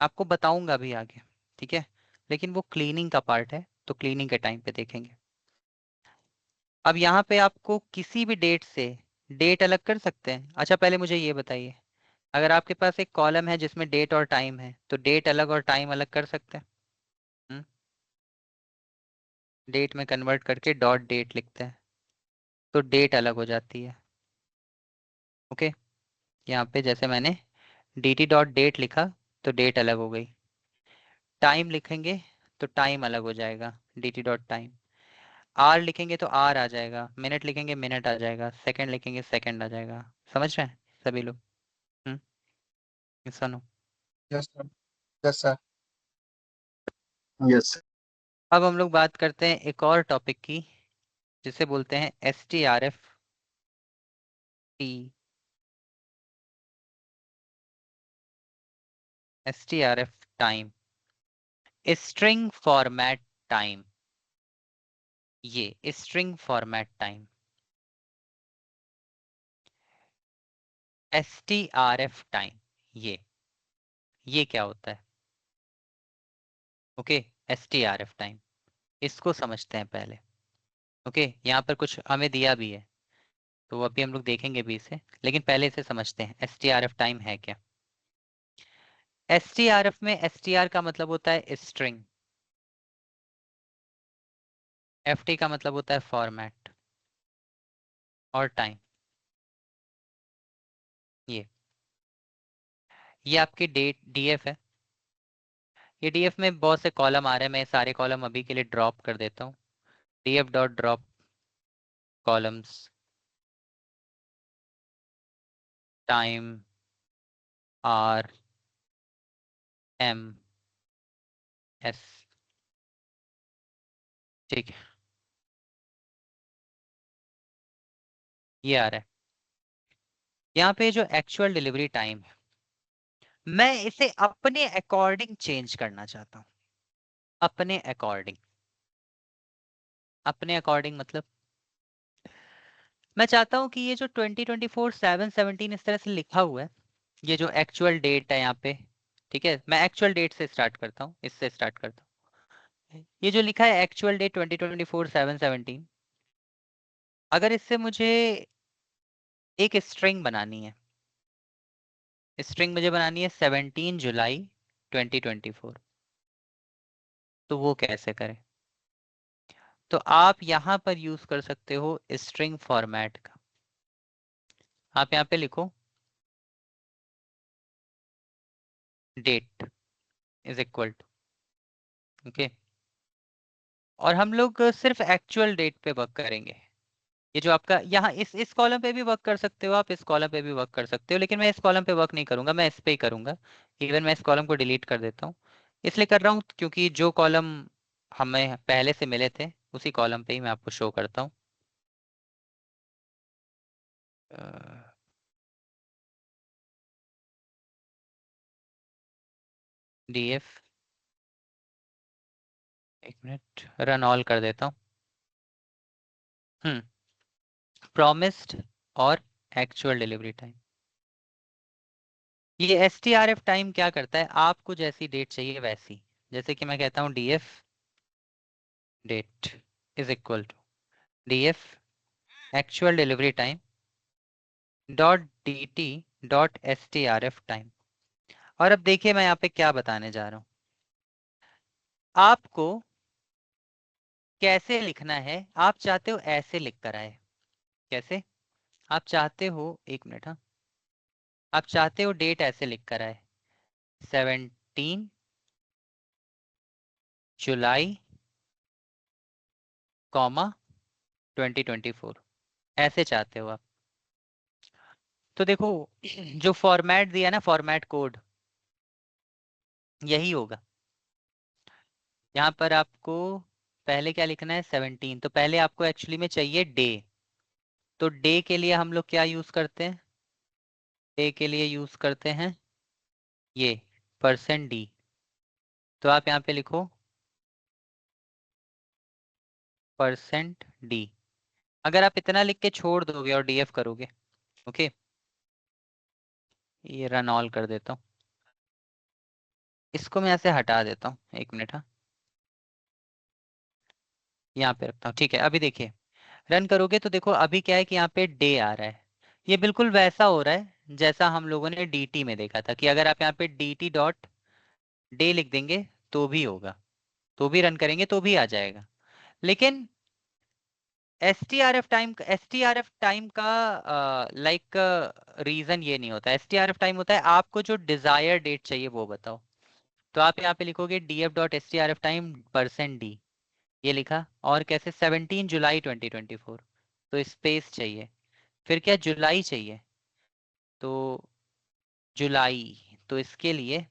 Speaker 1: आपको बताऊंगा भी आगे, ठीक है। लेकिन वो क्लीनिंग का पार्ट है, तो क्लीनिंग के टाइम पे देखेंगे। अब यहाँ पे आपको किसी भी डेट से डेट अलग कर सकते हैं। अच्छा पहले मुझे ये बताइए, अगर आपके पास एक कॉलम है जिसमें डेट और टाइम है, तो डेट अलग और टाइम अलग कर सकते हैं। डेट में कन्वर्ट करके डॉट डेट लिखते हैं, तो डेट अलग हो जाती है। ओके, यहाँ पे जैसे मैंने डी टी डॉट डेट लिखा तो डेट अलग हो गई, टाइम लिखेंगे तो टाइम अलग हो जाएगा, D T dot time. R लिखेंगे तो आर आ जाएगा, मिनट लिखेंगे मिनट आ जाएगा, सेकंड लिखेंगे सेकंड आ जाएगा। समझ रहे हैं सभी लोग? सुनो,
Speaker 3: yes sir. Yes sir. Yes.
Speaker 1: अब हम लोग बात करते हैं एक और टॉपिक की, जिसे बोलते हैं S T R F T, S T R F time, string format time. ये string format time, S T R F time, ये क्या होता है? Okay, S T R F time, इसको समझते हैं पहले। ओके, यहाँ पर कुछ हमें दिया भी है, तो अभी हम लोग देखेंगे भी इसे, लेकिन पहले इसे समझते हैं S T R F time है क्या। एस टी आर एफ में एस टी आर का मतलब होता है स्ट्रिंग, एफ टी का मतलब होता है फॉर्मेट, और टाइम। ये ये आपकी डेट डीएफ है। ये डीएफ में बहुत से कॉलम आ रहे हैं, मैं सारे कॉलम अभी के लिए ड्रॉप कर देता हूँ। DF dot drop columns time R M S, ठीक है, ये आ रहा है। यहाँ पे जो एक्चुअल डिलीवरी टाइम है, मैं इसे अपने अकॉर्डिंग चेंज करना चाहता हूँ। अपने अकॉर्डिंग, अपने अकॉर्डिंग मतलब मैं चाहता हूँ कि ये जो 2024 7/17 इस तरह से लिखा हुआ है, ये जो एक्चुअल डेट है यहाँ पे, ठीक है, मैं एक्चुअल डेट से स्टार्ट करता हूँ, इससे स्टार्ट करता हूँ। ये जो लिखा है एक्चुअल डेट 2024 7/17, अगर इससे मुझे एक स्ट्रिंग बनानी है, स्ट्रिंग मुझे बनानी है 17 जुलाई 2024, तो वो कैसे करें? तो आप यहाँ पर यूज कर सकते हो स्ट्रिंग फॉर्मेट का। आप यहाँ पे लिखो date is equal to, okay, और हम लोग सिर्फ एक्चुअल डेट पे वर्क करेंगे। ये जो आपका यहाँ इस कॉलम पे भी वर्क कर सकते हो आप, इस कॉलम पे भी वर्क कर सकते हो, लेकिन मैं इस कॉलम पे वर्क नहीं करूंगा, मैं इस पे ही करूंगा। इवन मैं इस कॉलम को डिलीट कर देता हूँ, इसलिए कर रहा हूँ क्योंकि जो कॉलम हमें पहले से मिले थे उसी कॉलम पे ही मैं आपको शो करता हूँ। डी एफ एक मिनट रन ऑल कर देता हूँ। प्रॉमिस्ड और एक्चुअल डिलीवरी टाइम। ये STRF टाइम क्या करता है, आपको जैसी डेट चाहिए वैसी, जैसे कि मैं कहता हूँ DF date is equal to DF actual delivery time dot DT dot STRF time. और अब देखिए मैं यहाँ पे क्या बताने जा रहा हूँ, आपको कैसे लिखना है। आप चाहते हो ऐसे लिख कर आए, कैसे आप चाहते हो, एक मिनट, हाँ, आप चाहते हो डेट ऐसे लिख कर आए 17 जुलाई कॉमा 2024, ऐसे चाहते हो आप। तो देखो जो फॉर्मेट दिया ना, फॉर्मेट कोड यही होगा। यहाँ पर आपको पहले क्या लिखना है 17, तो पहले आपको एक्चुअली में चाहिए डे। तो डे के लिए हम लोग क्या यूज करते हैं, डे के लिए यूज करते हैं ये %d। तो आप यहाँ पे लिखो %d। अगर आप इतना लिख के छोड़ दोगे और DF करोगे, ओके, ये रन ऑल कर देता हूँ, इसको मैं ऐसे हटा देता हूँ, एक मिनट, हाँ, यहाँ पे रखता हूँ, ठीक है। अभी देखिए रन करोगे तो देखो अभी क्या है कि यहाँ पे डे आ रहा है, ये बिल्कुल वैसा हो रहा है जैसा हम लोगों ने DT में देखा था, कि अगर आप यहाँ पे DT डॉट डे लिख देंगे तो भी होगा, तो भी रन करेंगे तो भी आ जाएगा। लेकिन STRF टाइम का लाइक रीजन ये नहीं होता। STRF टाइम होता है आपको जो डिजायर डेट चाहिए वो बताओ। तो आप यहाँ पे लिखोगे DF dot STRF time %d, ये लिखा, और कैसे 17 जुलाई 2024, तो स्पेस चाहिए, फिर क्या जुलाई चाहिए, तो जुलाई, तो इसके लिए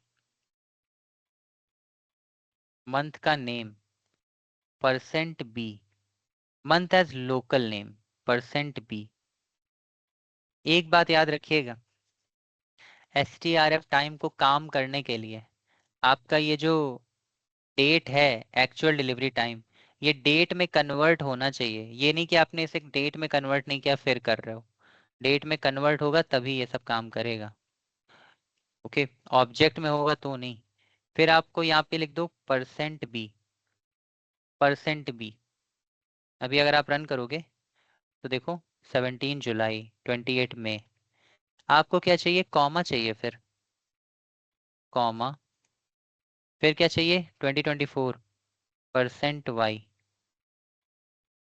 Speaker 1: मंथ का name %b, month as local name %b। एक बात याद रखिएगा, STRF टाइम को काम करने के लिए आपका ये जो डेट है एक्चुअल डिलीवरी टाइम, ये डेट में कन्वर्ट होना चाहिए। ये नहीं कि आपने इसे डेट में कन्वर्ट नहीं किया फिर कर रहे हो, डेट में कन्वर्ट होगा तभी ये सब काम करेगा, ओके। ऑब्जेक्ट में होगा तो नहीं। फिर आपको यहाँ पे लिख दो %b, %b। अभी अगर आप रन करोगे तो देखो 17 जुलाई 28 मई, आपको क्या चाहिए, कॉमा चाहिए, फिर कॉमा, फिर क्या चाहिए 2024 %y।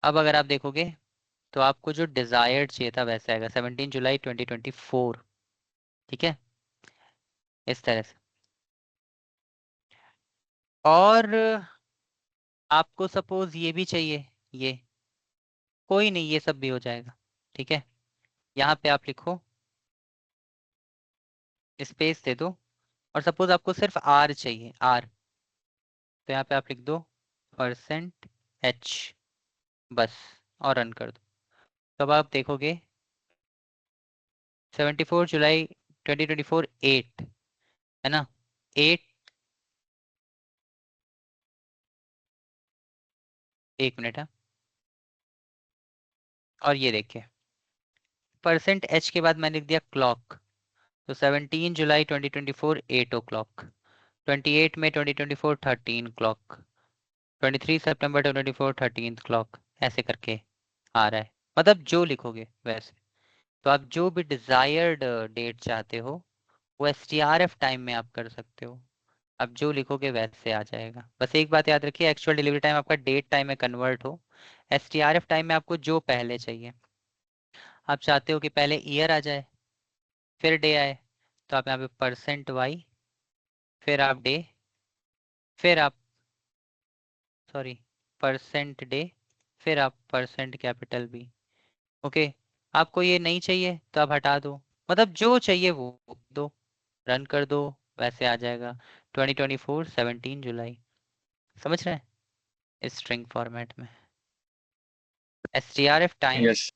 Speaker 1: अब अगर आप देखोगे तो आपको जो डिजायर्ड चाहिए था वैसे आएगा 17 जुलाई 2024, ठीक है, इस तरह से। और आपको सपोज ये भी चाहिए, ये कोई नहीं, ये सब भी हो जाएगा, ठीक है। यहाँ पे आप लिखो, स्पेस दे दो, और सपोज आपको सिर्फ R चाहिए, R, तो यहाँ पे आप लिख दो %h, बस, और रन कर दो। तब आप देखोगे 74 जुलाई 2024 8, है ना, 8, एक मिनट है, और ये देखिए %h के बाद मैंने लिख दिया क्लॉक, तो 17 जुलाई 2024 8 o'clock, 28 मई 2024 13 o'clock, 23 सितंबर 2024 13 o'clock, ऐसे करके आ रहा है। मतलब जो लिखोगे वैसे, तो आप जो भी डिजायर्ड डेट चाहते हो वो STRF टाइम में आप कर सकते हो। आप जो लिखोगे वैसे आ जाएगा। बस एक बात याद रखिए, एक्चुअल डिलीवरी टाइम आपका डेट टाइम में कन्वर्ट हो। STRF टाइम में आपको जो पहले चाहिए, आप चाहते हो कि पहले ईयर आ जाए फिर डे आए, तो आप यहाँ पे %y, फिर आप डे, फिर आप सॉरी %डे, फिर आप %B, ओके। आपको ये नहीं चाहिए तो आप हटा दो, मतलब जो चाहिए वो दो, रन कर दो, वैसे आ जाएगा 2024 17 जुलाई। समझ रहे हैं, स्ट्रिंग फॉर्मेट में STRF time
Speaker 3: Yes.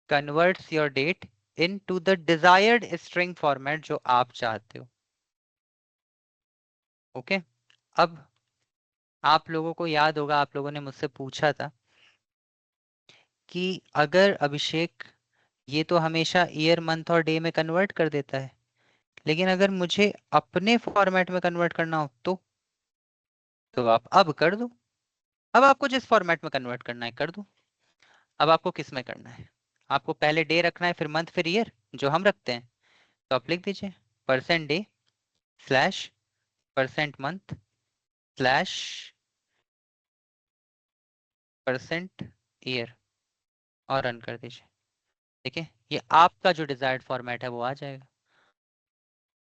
Speaker 1: Converts your date into the desired string format जो आप चाहते हो, ओके। अब आप लोगों को याद होगा, आप लोगों ने मुझसे पूछा था कि अगर अभिषेक ये तो हमेशा ईयर मंथ और डे में कन्वर्ट कर देता है, लेकिन अगर मुझे अपने फॉर्मेट में कन्वर्ट करना हो तो आप अब कर दो। अब आपको जिस फॉर्मेट में कन्वर्ट करना है कर दो। अब आपको किस में करना है? आपको पहले डे रखना है, फिर मंथ, फिर ईयर, जो हम रखते हैं। तो आप लिख दीजिए %day slash %month slash %year और रन कर दीजिए। ठीक है, ये आपका जो डिजायर्ड फॉर्मेट है वो आ जाएगा।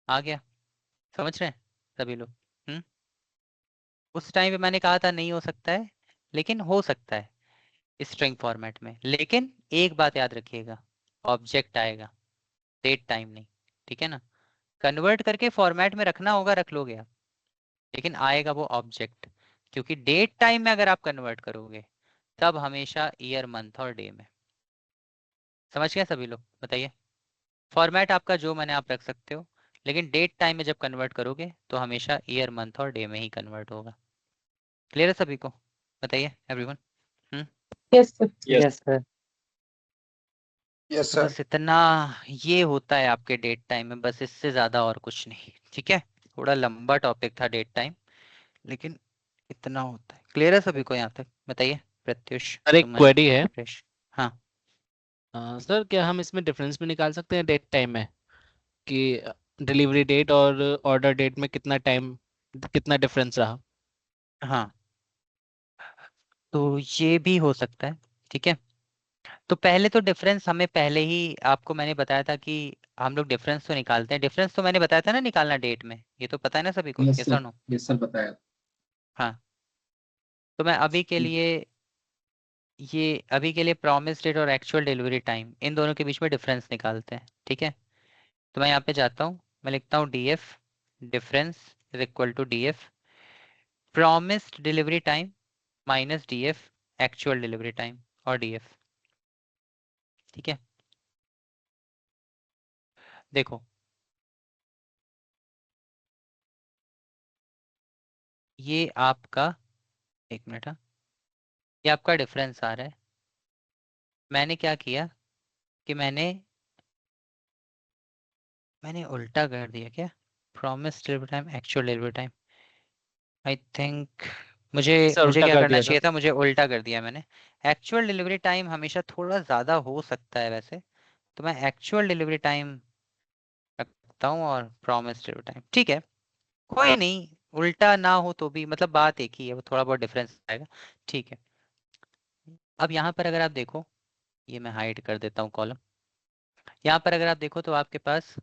Speaker 1: आ गया? समझ रहे हैं सभी लोग? उस टाइम पे मैंने कहा था नहीं हो सकता है, लेकिन हो सकता है स्ट्रिंग फॉर्मेट में। लेकिन एक बात याद रखिएगा, ऑब्जेक्ट आएगा, डेट टाइम नहीं। ठीक है ना? कन्वर्ट करके फॉर्मेट में रखना होगा, रख लोगे आप, लेकिन आएगा वो ऑब्जेक्ट। क्योंकि डेट टाइम में अगर आप कन्वर्ट करोगे तब हमेशा ईयर मंथ और डे में। समझ गए सभी लोग? बताइए। फॉर्मेट आपका जो मैंने आप रख सकते हो, लेकिन डेट टाइम में जब कन्वर्ट करोगे तो हमेशा ईयर मंथ और डे में ही कन्वर्ट होगा। क्लियर है सभी को? बताइए everyone.
Speaker 4: Yes sir.
Speaker 1: Yes sir.
Speaker 3: Yes
Speaker 1: तो
Speaker 3: सर।
Speaker 1: बस इतना ये होता है आपके डेट टाइम में, बस इससे ज्यादा और कुछ नहीं। ठीक है, थोड़ा लंबा टॉपिक था डेट टाइम, लेकिन इतना होता है। क्लियर है सभी को यहाँ तक? बताइए प्रत्युष,
Speaker 5: सर एक
Speaker 1: सुमन,
Speaker 5: क्वेरी है।
Speaker 1: कृष। हाँ
Speaker 5: सर क्या हम इसमें डिफरेंस भी निकाल सकते हैं डेट टाइम में, कि डिलीवरी डेट और ऑर्डर डेट में कितना टाइम, कितना डिफरेंस रहा?
Speaker 1: हाँ, तो ये भी हो सकता है। ठीक है, तो पहले तो डिफरेंस हमें पहले ही आपको मैंने बताया था कि हम लोग डिफरेंस तो निकालते हैं। डिफरेंस तो मैंने बताया था ना निकालना डेट में, ये तो पता है ना सभी को?
Speaker 2: यस
Speaker 1: यस और
Speaker 2: सर,
Speaker 1: नो?
Speaker 2: यस सर बताया।
Speaker 1: हाँ, तो मैं अभी के लिए प्रॉमिस डेट और एक्चुअल डिलीवरी टाइम, इन दोनों के बीच में डिफरेंस निकालते हैं। ठीक है, तो मैं यहाँ पे जाता हूँ, मैं लिखता हूँ DF, difference is equal to DF promised delivery time minus DF actual delivery time और DF। ठीक है, देखो ये आपका, एक मिनट, हाँ, ये आपका डिफरेंस आ रहा है। मैंने क्या किया कि मैंने उल्टा कर दिया क्या? Promise delivery time actual delivery time, I think मुझे
Speaker 5: सर
Speaker 1: मुझे
Speaker 5: उल्टा
Speaker 1: क्या
Speaker 5: कर
Speaker 1: करना
Speaker 5: दिया था।
Speaker 1: चाहिए था, मुझे उल्टा कर दिया मैंने। एक्चुअल डिलीवरी टाइम हमेशा थोड़ा ज़्यादा हो सकता है वैसे, तो मैं एक्चुअल डिलीवरी टाइम रखता हूँ और प्रॉमिस डिलीवरी टाइम। ठीक है, कोई नहीं, उल्टा ना हो तो भी मतलब बात एक ही है, वो थोड़ा बहुत डिफरेंस आएगा। ठीक है, अब यहाँ पर अगर आप देखो, ये मैं हाइड कर देता हूँ कॉलम। यहाँ पर अगर आप देखो तो आपके पास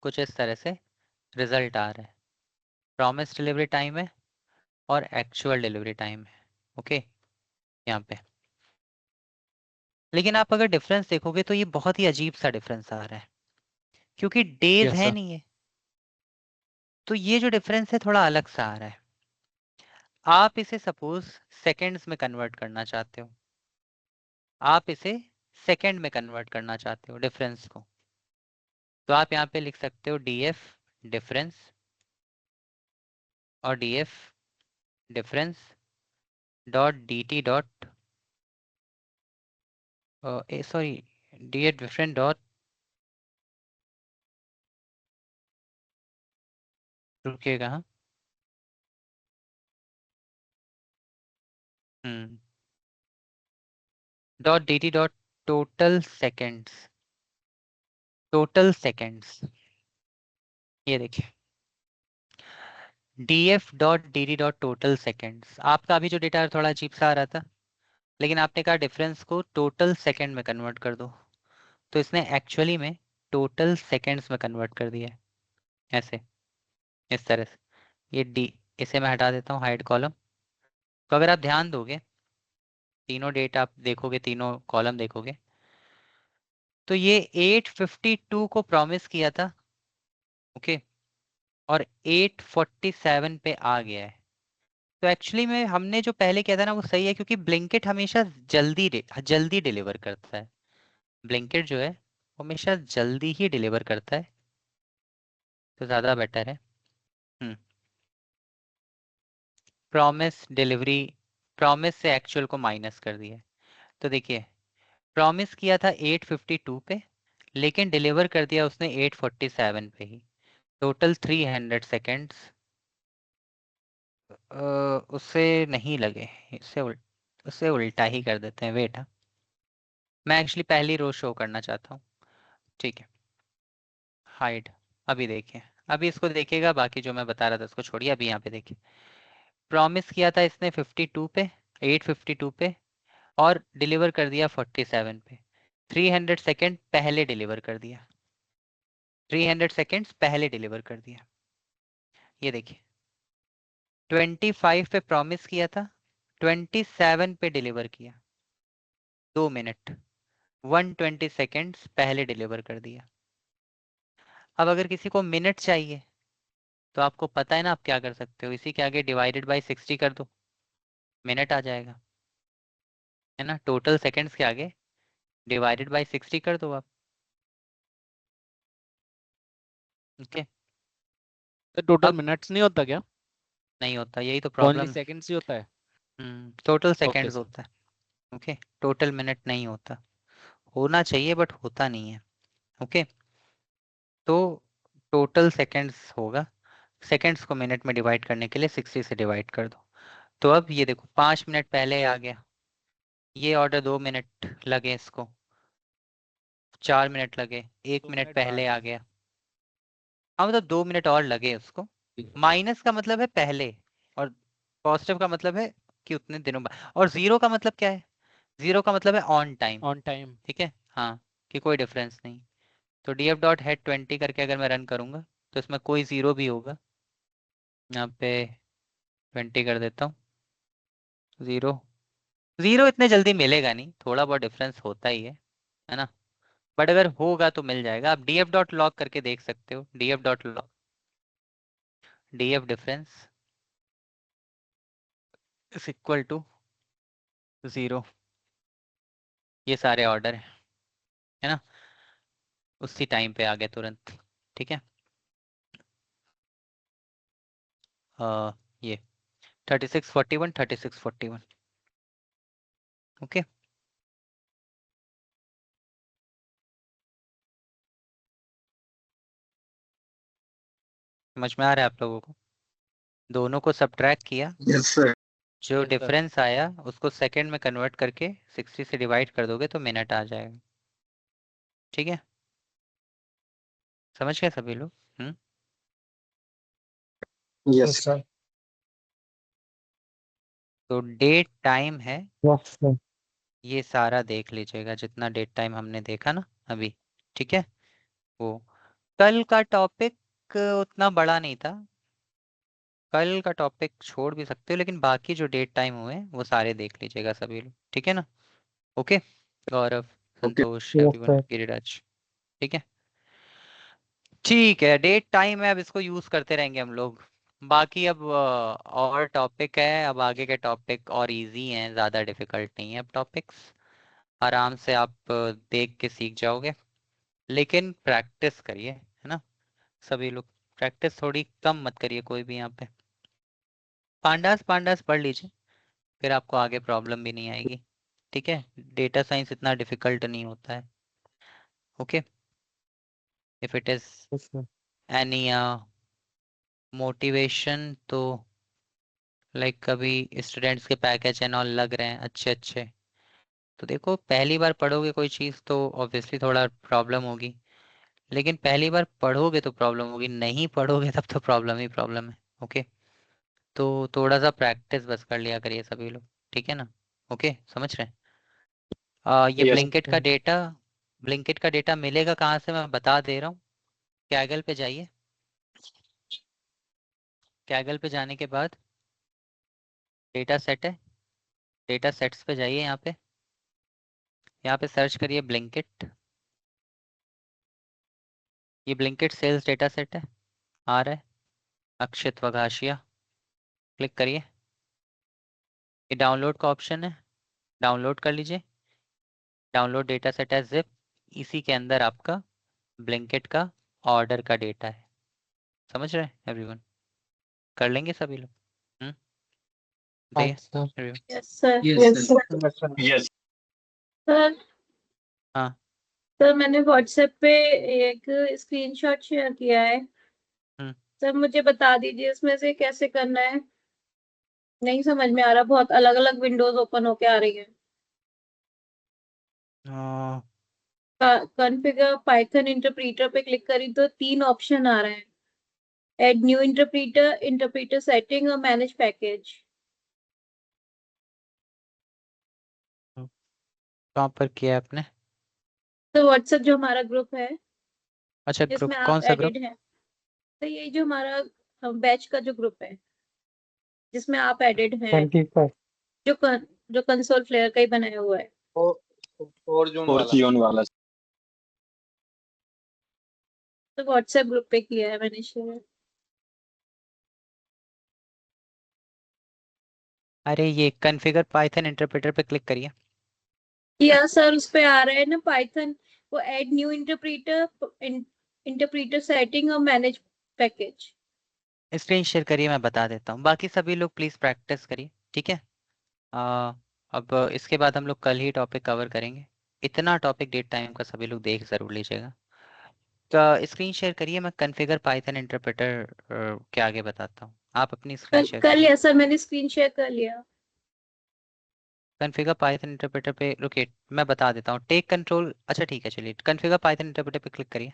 Speaker 1: कुछ इस तरह से रिजल्ट आ रहा है, प्रॉमिस डिलीवरी टाइम है और एक्चुअल डिलीवरी टाइम है। ओके, यहाँ पे लेकिन आप अगर डिफरेंस देखोगे तो ये बहुत ही अजीब सा डिफरेंस आ रहा है, क्योंकि डेज
Speaker 5: यस
Speaker 1: है
Speaker 5: सर।
Speaker 1: नहीं है। तो ये जो डिफरेंस है थोड़ा अलग सा आ रहा है। आप इसे सपोज सेकंड्स में कन्वर्ट करना चाहते हो, आप इसे सेकंड में कन्वर्ट करना चाहते हो डिफरेंस को, तो आप यहाँ पे लिख सकते हो DF डिफरेंस और DF difference dot DT dot sorry DF difference dot, रुकिएगा हाँ, dot DT dot total seconds, total seconds. ये देखिए DF dot DT dot total seconds. आपका अभी जो डेटा है थोड़ा अजीब सा आ रहा था, लेकिन आपने कहा डिफरेंस को टोटल सेकेंड में कन्वर्ट कर दो, तो इसने एक्चुअली में टोटल सेकेंड्स में कन्वर्ट कर दिया है, ऐसे, इस तरह से। ये डी, इसे मैं हटा देता हूँ हाइड कॉलम। तो अगर आप ध्यान दोगे, तीनों डेट आप देखोगे, तीनों कॉलम देखोगे, तो ये 852 को प्रॉमिस किया था, ओके, और 847 पे आ गया है। तो एक्चुअली में हमने जो पहले किया था ना वो सही है, क्योंकि ब्लिंकिट हमेशा जल्दी डिलीवर करता है। ब्लिंकिट जो है वो हमेशा जल्दी ही डिलीवर करता है, तो ज़्यादा बेटर है। हम्म प्रॉमिस डिलीवरी, प्रॉमिस से एक्चुअल को माइनस कर दिया है। तो देखिए प्रॉमिस किया था 852 पे, लेकिन डिलीवर कर दिया उसने 847 पे ही। टोटल 300 सेकेंड्स उससे नहीं लगे, उससे उल्टा ही कर देते हैं। वेट, मैं एक्चुअली पहली रो शो करना चाहता हूँ। ठीक है, हाइड। अभी देखिए, अभी इसको देखिएगा, बाकी जो मैं बता रहा था उसको छोड़िए। अभी यहाँ पे देखिए, प्रॉमिस किया था इसने 52 पे, 852 पे, और डिलीवर कर दिया 47 पे। 300 सेकेंड पहले डिलीवर कर दिया, 300 सेकेंड्स पहले डिलीवर कर दिया। ये देखिए 25 पे प्रॉमिस किया था, 27 पे डिलीवर किया, 2 मिनट 120 सेकेंड्स पहले डिलीवर कर दिया। अब अगर किसी को मिनट चाहिए तो आपको पता है ना आप क्या कर सकते हो, इसी के आगे डिवाइडेड बाय 60 कर दो, मिनट आ जाएगा, है ना। टोटल सेकेंड्स के आगे डिवाइडेड बाय 60 कर दो आप। ओके,
Speaker 5: तो टोटल
Speaker 1: अब
Speaker 5: मिनट्स नहीं होता क्या?
Speaker 1: नहीं होता, यही तो
Speaker 5: ओनली
Speaker 1: प्रॉब्लम।
Speaker 5: सेकंड्स ही होता है?
Speaker 1: Total
Speaker 5: okay
Speaker 1: seconds
Speaker 5: sir.
Speaker 1: होता है। ओके, टोटल मिनट नहीं होता, होना चाहिए बट होता नहीं है। ओके, तो टोटल सेकेंड्स होगा, सेकेंड्स को मिनट में डिवाइड करने के लिए 60 से डिवाइड कर दो। तो अब ये देखो 5 मिनट पहले आ गया, ये ऑर्डर 2 मिनट लगे, इसको 4 मिनट लगे, 1
Speaker 5: 2
Speaker 1: मिनट
Speaker 5: मिनट
Speaker 1: पहले
Speaker 5: बाद।
Speaker 1: आ गया। हाँ मतलब 2 मिनट और लगे उसको। माइनस का मतलब है पहले, और पॉजिटिव का मतलब है कि उतने दिनों बाद, और जीरो का मतलब क्या है, जीरो का मतलब है ऑन टाइम।
Speaker 5: On time.
Speaker 1: ठीक है, हाँ, कि कोई डिफरेंस नहीं। तो df डॉट हेड 20 करके अगर मैं रन करूंगा तो इसमें कोई जीरो भी होगा, यहाँ पे 20 कर देता हूँ, जीरो, जीरो इतने जल्दी मिलेगा नहीं, थोड़ा बहुत डिफरेंस होता ही है ना। बट अगर होगा तो मिल जाएगा। आप df डॉट लॉग करके देख सकते हो, df dot log, df difference is equal to zero. ये सारे ऑर्डर है ना, उसी टाइम पे आ गए तुरंत। ठीक है, ये 3641 3641। ओके, समझ में आ रहा है आप लोगों को? दोनों को सब्ट्रैक्ट किया,
Speaker 3: Yes, sir.
Speaker 1: जो
Speaker 5: Yes, sir.
Speaker 1: डिफरेंस आया उसको सेकंड में कन्वर्ट करके 60 से डिवाइड कर दोगे तो मिनट आ जाएगा। ठीक है, समझ गए सभी लोग?
Speaker 3: Yes, sir.
Speaker 1: तो डेट टाइम है,
Speaker 3: Yes, sir.
Speaker 1: ये सारा देख लीजिएगा जितना डेट टाइम हमने देखा ना अभी। ठीक है, वो कल का टॉपिक उतना बड़ा नहीं था, कल का टॉपिक छोड़ भी सकते हो, लेकिन बाकी जो डेट टाइम हुए वो सारे देख लीजिएगा सभी लोग। ठीक है ना? ओके, गौरव,
Speaker 3: Okay.
Speaker 1: संतोष,
Speaker 3: Yes,
Speaker 1: एवरीवन,
Speaker 3: sir.
Speaker 1: गिरिराज। ठीक है, ठीक है, डेट टाइम है, अब इसको यूज करते रहेंगे हम लोग। बाकी अब और टॉपिक है, अब आगे के टॉपिक और इजी हैं, ज़्यादा डिफिकल्ट नहीं है अब टॉपिक्स, आराम से आप देख के सीख जाओगे। लेकिन प्रैक्टिस करिए, है ना सभी लोग, प्रैक्टिस थोड़ी कम मत करिए कोई भी यहाँ पे। पांडास पांडास पढ़ लीजिए, फिर आपको आगे प्रॉब्लम भी नहीं आएगी। ठीक है, डेटा साइंस इतना डिफिकल्ट नहीं होता है। Okay, if it is
Speaker 3: Yes, sir.
Speaker 1: Any motivation, तो लाइक कभी स्टूडेंट्स के पैकेज एंड ऑल लग रहे हैं अच्छे अच्छे, तो देखो पहली बार पढ़ोगे कोई चीज़ तो ऑब्वियसली थोड़ा प्रॉब्लम होगी, लेकिन पहली बार पढ़ोगे तो प्रॉब्लम होगी, नहीं पढ़ोगे तब तो प्रॉब्लम ही प्रॉब्लम है। ओके, तो थोड़ा सा प्रैक्टिस बस कर लिया करिए सभी लोग। ठीक है ना? ओके, समझ रहे हैं? ये
Speaker 3: Yes,
Speaker 1: ब्लिंकिट का
Speaker 3: sir.
Speaker 1: डेटा, ब्लिंकिट का डेटा मिलेगा कहाँ से मैं बता दे रहा हूँ। कैगल पे जाइए, कैगल पे जाने के बाद डेटा सेट है, डेटा सेट्स पे जाइए, यहाँ पे सर्च करिए ब्लिंकिट, ये ब्लिंकिट सेल्स डेटा सेट है, आ रहा है, अक्षित वघाशिया, क्लिक करिए, ये डाउनलोड का ऑप्शन है, डाउनलोड कर लीजिए, download data set as zip, इसी के अंदर आपका ब्लिंकिट का ऑर्डर का डेटा है। समझ रहे हैं एवरीवन? कर लेंगे सभी लोग? बताइए
Speaker 3: Yes, sir.
Speaker 1: review।
Speaker 4: Yes sir.
Speaker 2: Yes,
Speaker 4: yes
Speaker 2: sir.
Speaker 4: Sir.
Speaker 3: Yes, sir. Yes.
Speaker 4: Sir
Speaker 1: हाँ
Speaker 4: सर मैंने व्हाट्सएप पे एक स्क्रीनशॉट शेयर किया है।
Speaker 1: हम्म।
Speaker 4: सर मुझे बता दीजिए इसमें से कैसे करना है, नहीं समझ में आ रहा, बहुत अलग अलग विंडोज ओपन होके आ रही है। कॉन्फ़िगर पाइथन इंटरप्रेटर पे क्लिक करी तो 3 ऑप्शन आ रहे हैं, add new interpreter, interpreter setting और मैनेज पैकेज।
Speaker 1: कहाँ पर किया है आपने?
Speaker 4: तो व्हाट्सएप जो हमारा ग्रुप है
Speaker 1: अच्छा ग्रुप,
Speaker 4: जिसमें
Speaker 1: कौन
Speaker 4: आप
Speaker 1: सा ग्रुप?
Speaker 4: एडेड हैं, तो यही जो हमारा बैच का जो ग्रुप है जिसमें आप एडेड हैं,
Speaker 3: 25.
Speaker 4: जो कंसोल फ्लेयर का ही बनाया हुआ है।
Speaker 3: 4 जून वाला.
Speaker 4: तो व्हाट्सएप ग्रुप पे किया है मैंने शेयर।
Speaker 1: अरे ये कॉन्फ़िगर पाइथन इंटरप्रेटर पे क्लिक करिए।
Speaker 4: या सर उस पे आ रहा है ना पाइथन, वो add new interpreter, interpreter setting और मैनेज पैकेज।
Speaker 1: स्क्रीन शेयर करिए, मैं बता देता हूँ। बाकी सभी लोग प्लीज प्रैक्टिस करिए, ठीक है। अब इसके बाद हम लोग कल ही टॉपिक कवर करेंगे। इतना टॉपिक डेट टाइम का सभी लोग देख जरूर लीजिएगा। तो स्क्रीन शेयर करिए, मैं कॉन्फ़िगर पाइथन इंटरप्रेटर के आगे बताता हूँ। आप अपनी स्क्रीन शेयर
Speaker 4: कर
Speaker 1: करिए।
Speaker 4: लिया सर, मैंने स्क्रीन शेयर कर लिया।
Speaker 1: कॉन्फ़िगर पाइथन इंटरप्रेटर पे रुकिए, मैं बता देता हूँ। टेक कंट्रोल, अच्छा ठीक है चलिए, कॉन्फ़िगर पाइथन इंटरप्रेटर पे क्लिक करिए।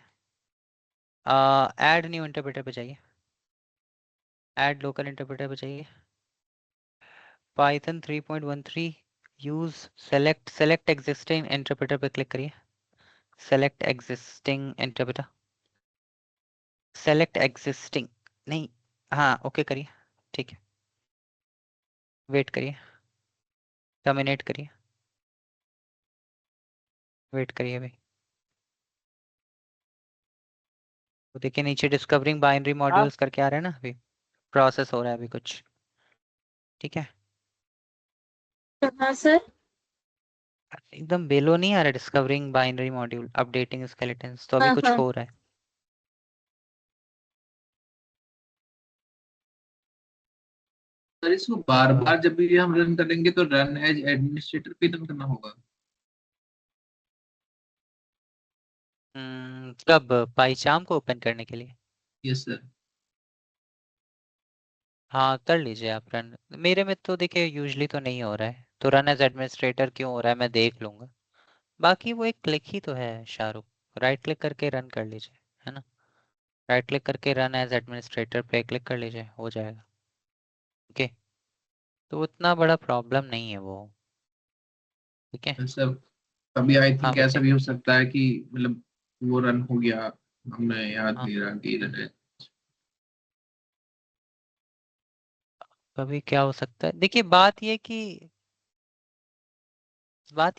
Speaker 1: ऐड न्यू इंटरप्रेटर पे जाइए, ऐड लोकल इंटरप्रेटर पे जाइए। Python 3.13 use select existing interpreter पे क्लिक करिए। Select existing interpreter, select existing नहीं, हाँ ओके करिए, ठीक है। वेट करिए, टर्मिनेट करिए, वेट करिए भाई। तो देखिए नीचे डिस्कवरिंग बाइनरी मॉड्यूल्स करके आ रहा है ना, अभी प्रोसेस हो रहा है अभी कुछ, ठीक है।
Speaker 4: हाँ सर।
Speaker 1: एकदम बेलो नहीं आ रहा, discovering binary module, updating skeletons, तो अभी
Speaker 4: हाँ
Speaker 1: कुछ
Speaker 4: हाँ
Speaker 1: हो रहा है।
Speaker 2: सर इसको बार बार जब भी हम रन करेंगे तो रन एज एडमिनिस्ट्रेटर पे रन करना होगा।
Speaker 1: कब? पाइचाम को ओपन करने के लिए?
Speaker 2: Yes sir.
Speaker 1: हाँ कर लीजिए आप रन। मेरे में तो देखिए यूजली तो नहीं हो रहा है, तो रन एज एडमिनिस्ट्रेटर क्यों हो रहा है मैं देख लूंगा। बाकी वो एक क्लिक ही तो है शाहरुख, राइट क्लिक करके रन कर लीजिए, है ना। राइट क्लिक करके रन एज एडमिनिस्ट्रेटर पे क्लिक कर लीजिए, हो जाएगा। ओके, तो उतना बड़ा प्रॉब्लम नहीं है वो, ठीक है।
Speaker 2: सर कभी आई
Speaker 1: हाँ
Speaker 2: थिंक ऐसा
Speaker 1: बताइए।
Speaker 2: भी हो सकता है कि मतलब वो रन हो गया, हमें याद
Speaker 1: हाँ
Speaker 2: नहीं रहा कि रन है।
Speaker 1: कभी क्या हो सकता है, देखिए बात ये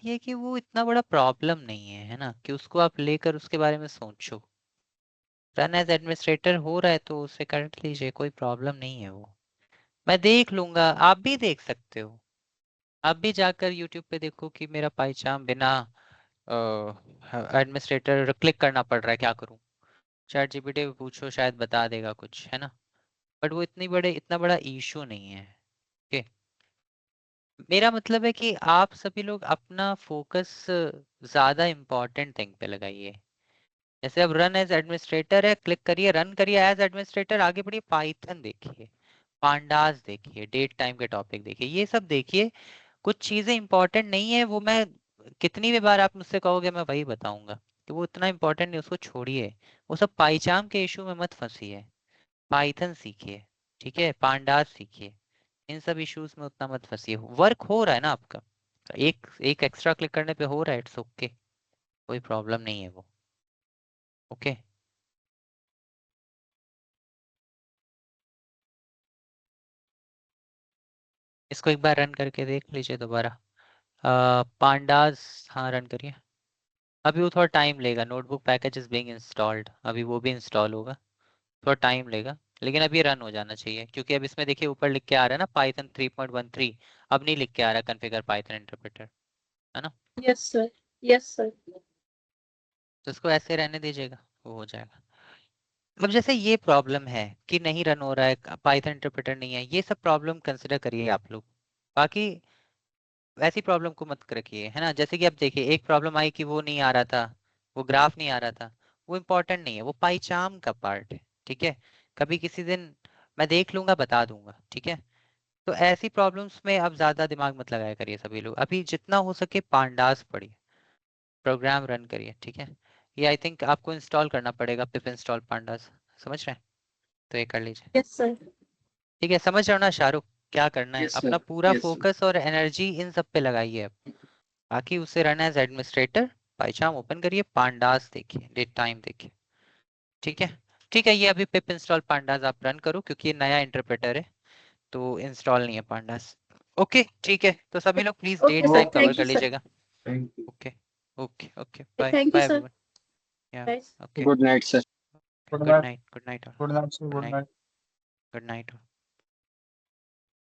Speaker 1: है कि वो इतना बड़ा प्रॉब्लम नहीं है ना, कि उसको आप लेकर उसके बारे में सोचो। रन एज एडमिनिस्ट्रेटर हो रहा है तो उसे कर लीजिए, कोई प्रॉब्लम नहीं है वो। मैं देख लूंगा, आप भी देख सकते हो। आप भी जाकर यूट्यूब पे देखो कि मेरा पाइचाम बिना एडमिनिस्ट्रेटर क्लिक करना पड़ रहा है, क्या करूं। चैट जीपीटी पे पूछो, शायद बता देगा कुछ, है ना। बट वो इतना बड़ा इशू नहीं है। ओके, मेरा मतलब है कि आप सभी लोग अपना फोकस ज्यादा इम्पोर्टेंट थिंग पे लगाइए। जैसे अब रन एज एडमिनिस्ट्रेटर है, क्लिक करिए, रन करिए एज एडमिनिस्ट्रेटर, आगे बढ़िए, पाइथन देखिए, पांडास देखिए, डेट टाइम के टॉपिक देखिए, ये सब देखिए। कुछ चीजें इंपॉर्टेंट नहीं है, वो मैं कितनी भी बार आप मुझसे कहोगे मैं वही बताऊंगा कि वो इतना इंपॉर्टेंट नहीं, उसको छोड़िए। वो सब पाइचाम के इशू में मत फंसिए, पाइथन सीखिए, ठीक है, पांडास सीखिए। इन सब इश्यूज में उतना मत फंसिए। वर्क हो रहा है ना आपका, एक एक एक्स्ट्रा क्लिक करने पे हो रहा है, इट्स ओके, कोई प्रॉब्लम नहीं है वो। ओके, इसको एक बार रन करके देख लीजिए दोबारा। पांडास, हाँ रन करिए। अभी वो थोड़ा टाइम लेगा, notebook package is being installed, अभी वो भी इंस्टॉल होगा, थोड़ा टाइम लेगा। लेकिन अभी रन हो जाना चाहिए, क्योंकि अब इसमें देखिए ऊपर लिख के आ रहा है ना पाइथन 3.13, अब नहीं लिख के आ रहा कॉन्फ़िगर पाइथन इंटरप्रेटर, है ना।
Speaker 4: Yes sir. Yes sir.
Speaker 1: तो इसको ऐसे रहने दीजिएगा, वो हो जाएगा। अब जैसे ये प्रॉब्लम है कि नहीं रन हो रहा है, पाइथन इंटरप्रेटर नहीं है, ये सब प्रॉब्लम कंसिडर करिए आप लोग, बाकी वैसी प्रॉब्लम को मत रखिए, है ना। जैसे कि आप देखिए एक प्रॉब्लम आई कि वो नहीं आ रहा था, वो ग्राफ नहीं आ रहा था, वो इम्पोर्टेंट नहीं है, वो पाइचाम का पार्ट है, ठीक है। कभी किसी दिन मैं देख लूंगा, बता दूंगा, ठीक है। तो ऐसी प्रॉब्लम्स में अब ज्यादा दिमाग मत लगाया करिए सभी लोग, अभी जितना हो सके पांडास पढ़िए, प्रोग्राम रन करिए, ठीक है। ये आई थिंक आपको इंस्टॉल करना पड़ेगा, पिप इंस्टॉल पांडास, समझ रहे हैं, तो ये कर लीजिए,
Speaker 4: यस सर।
Speaker 1: ठीक है। समझ रहे हो ना शाहरुख क्या करना है,
Speaker 2: Yes, sir.
Speaker 1: अपना पूरा
Speaker 2: Yes, sir.
Speaker 1: फोकस और एनर्जी इन सब पे लगाइए अब। बाकी उसे रन एज एडमिनिस्ट्रेटर पाइचाम ओपन करिए, पांडास देखिए, डेट टाइम देखिए, ठीक है। ठीक है, ये अभी पिप इंस्टॉल पांडास आप रन करो, क्योंकि ये नया इंटरप्रेटर है तो इंस्टॉल नहीं है पांडास। ओके ठीक है, तो सभी लोग please
Speaker 4: Okay,
Speaker 1: date
Speaker 4: sir.
Speaker 1: Time cover
Speaker 4: Thank
Speaker 1: कर
Speaker 4: you, sir.
Speaker 1: लीजिएगा।
Speaker 2: Thank you.
Speaker 1: Okay okay okay, bye
Speaker 4: Thank you,
Speaker 1: bye
Speaker 4: sir.
Speaker 1: Everyone. या
Speaker 4: Bye.
Speaker 1: Okay,
Speaker 3: Good night, sir.
Speaker 1: Good night, good night,
Speaker 3: Good night, sir.
Speaker 1: Good
Speaker 3: Good
Speaker 1: night.
Speaker 3: night.
Speaker 1: Good night.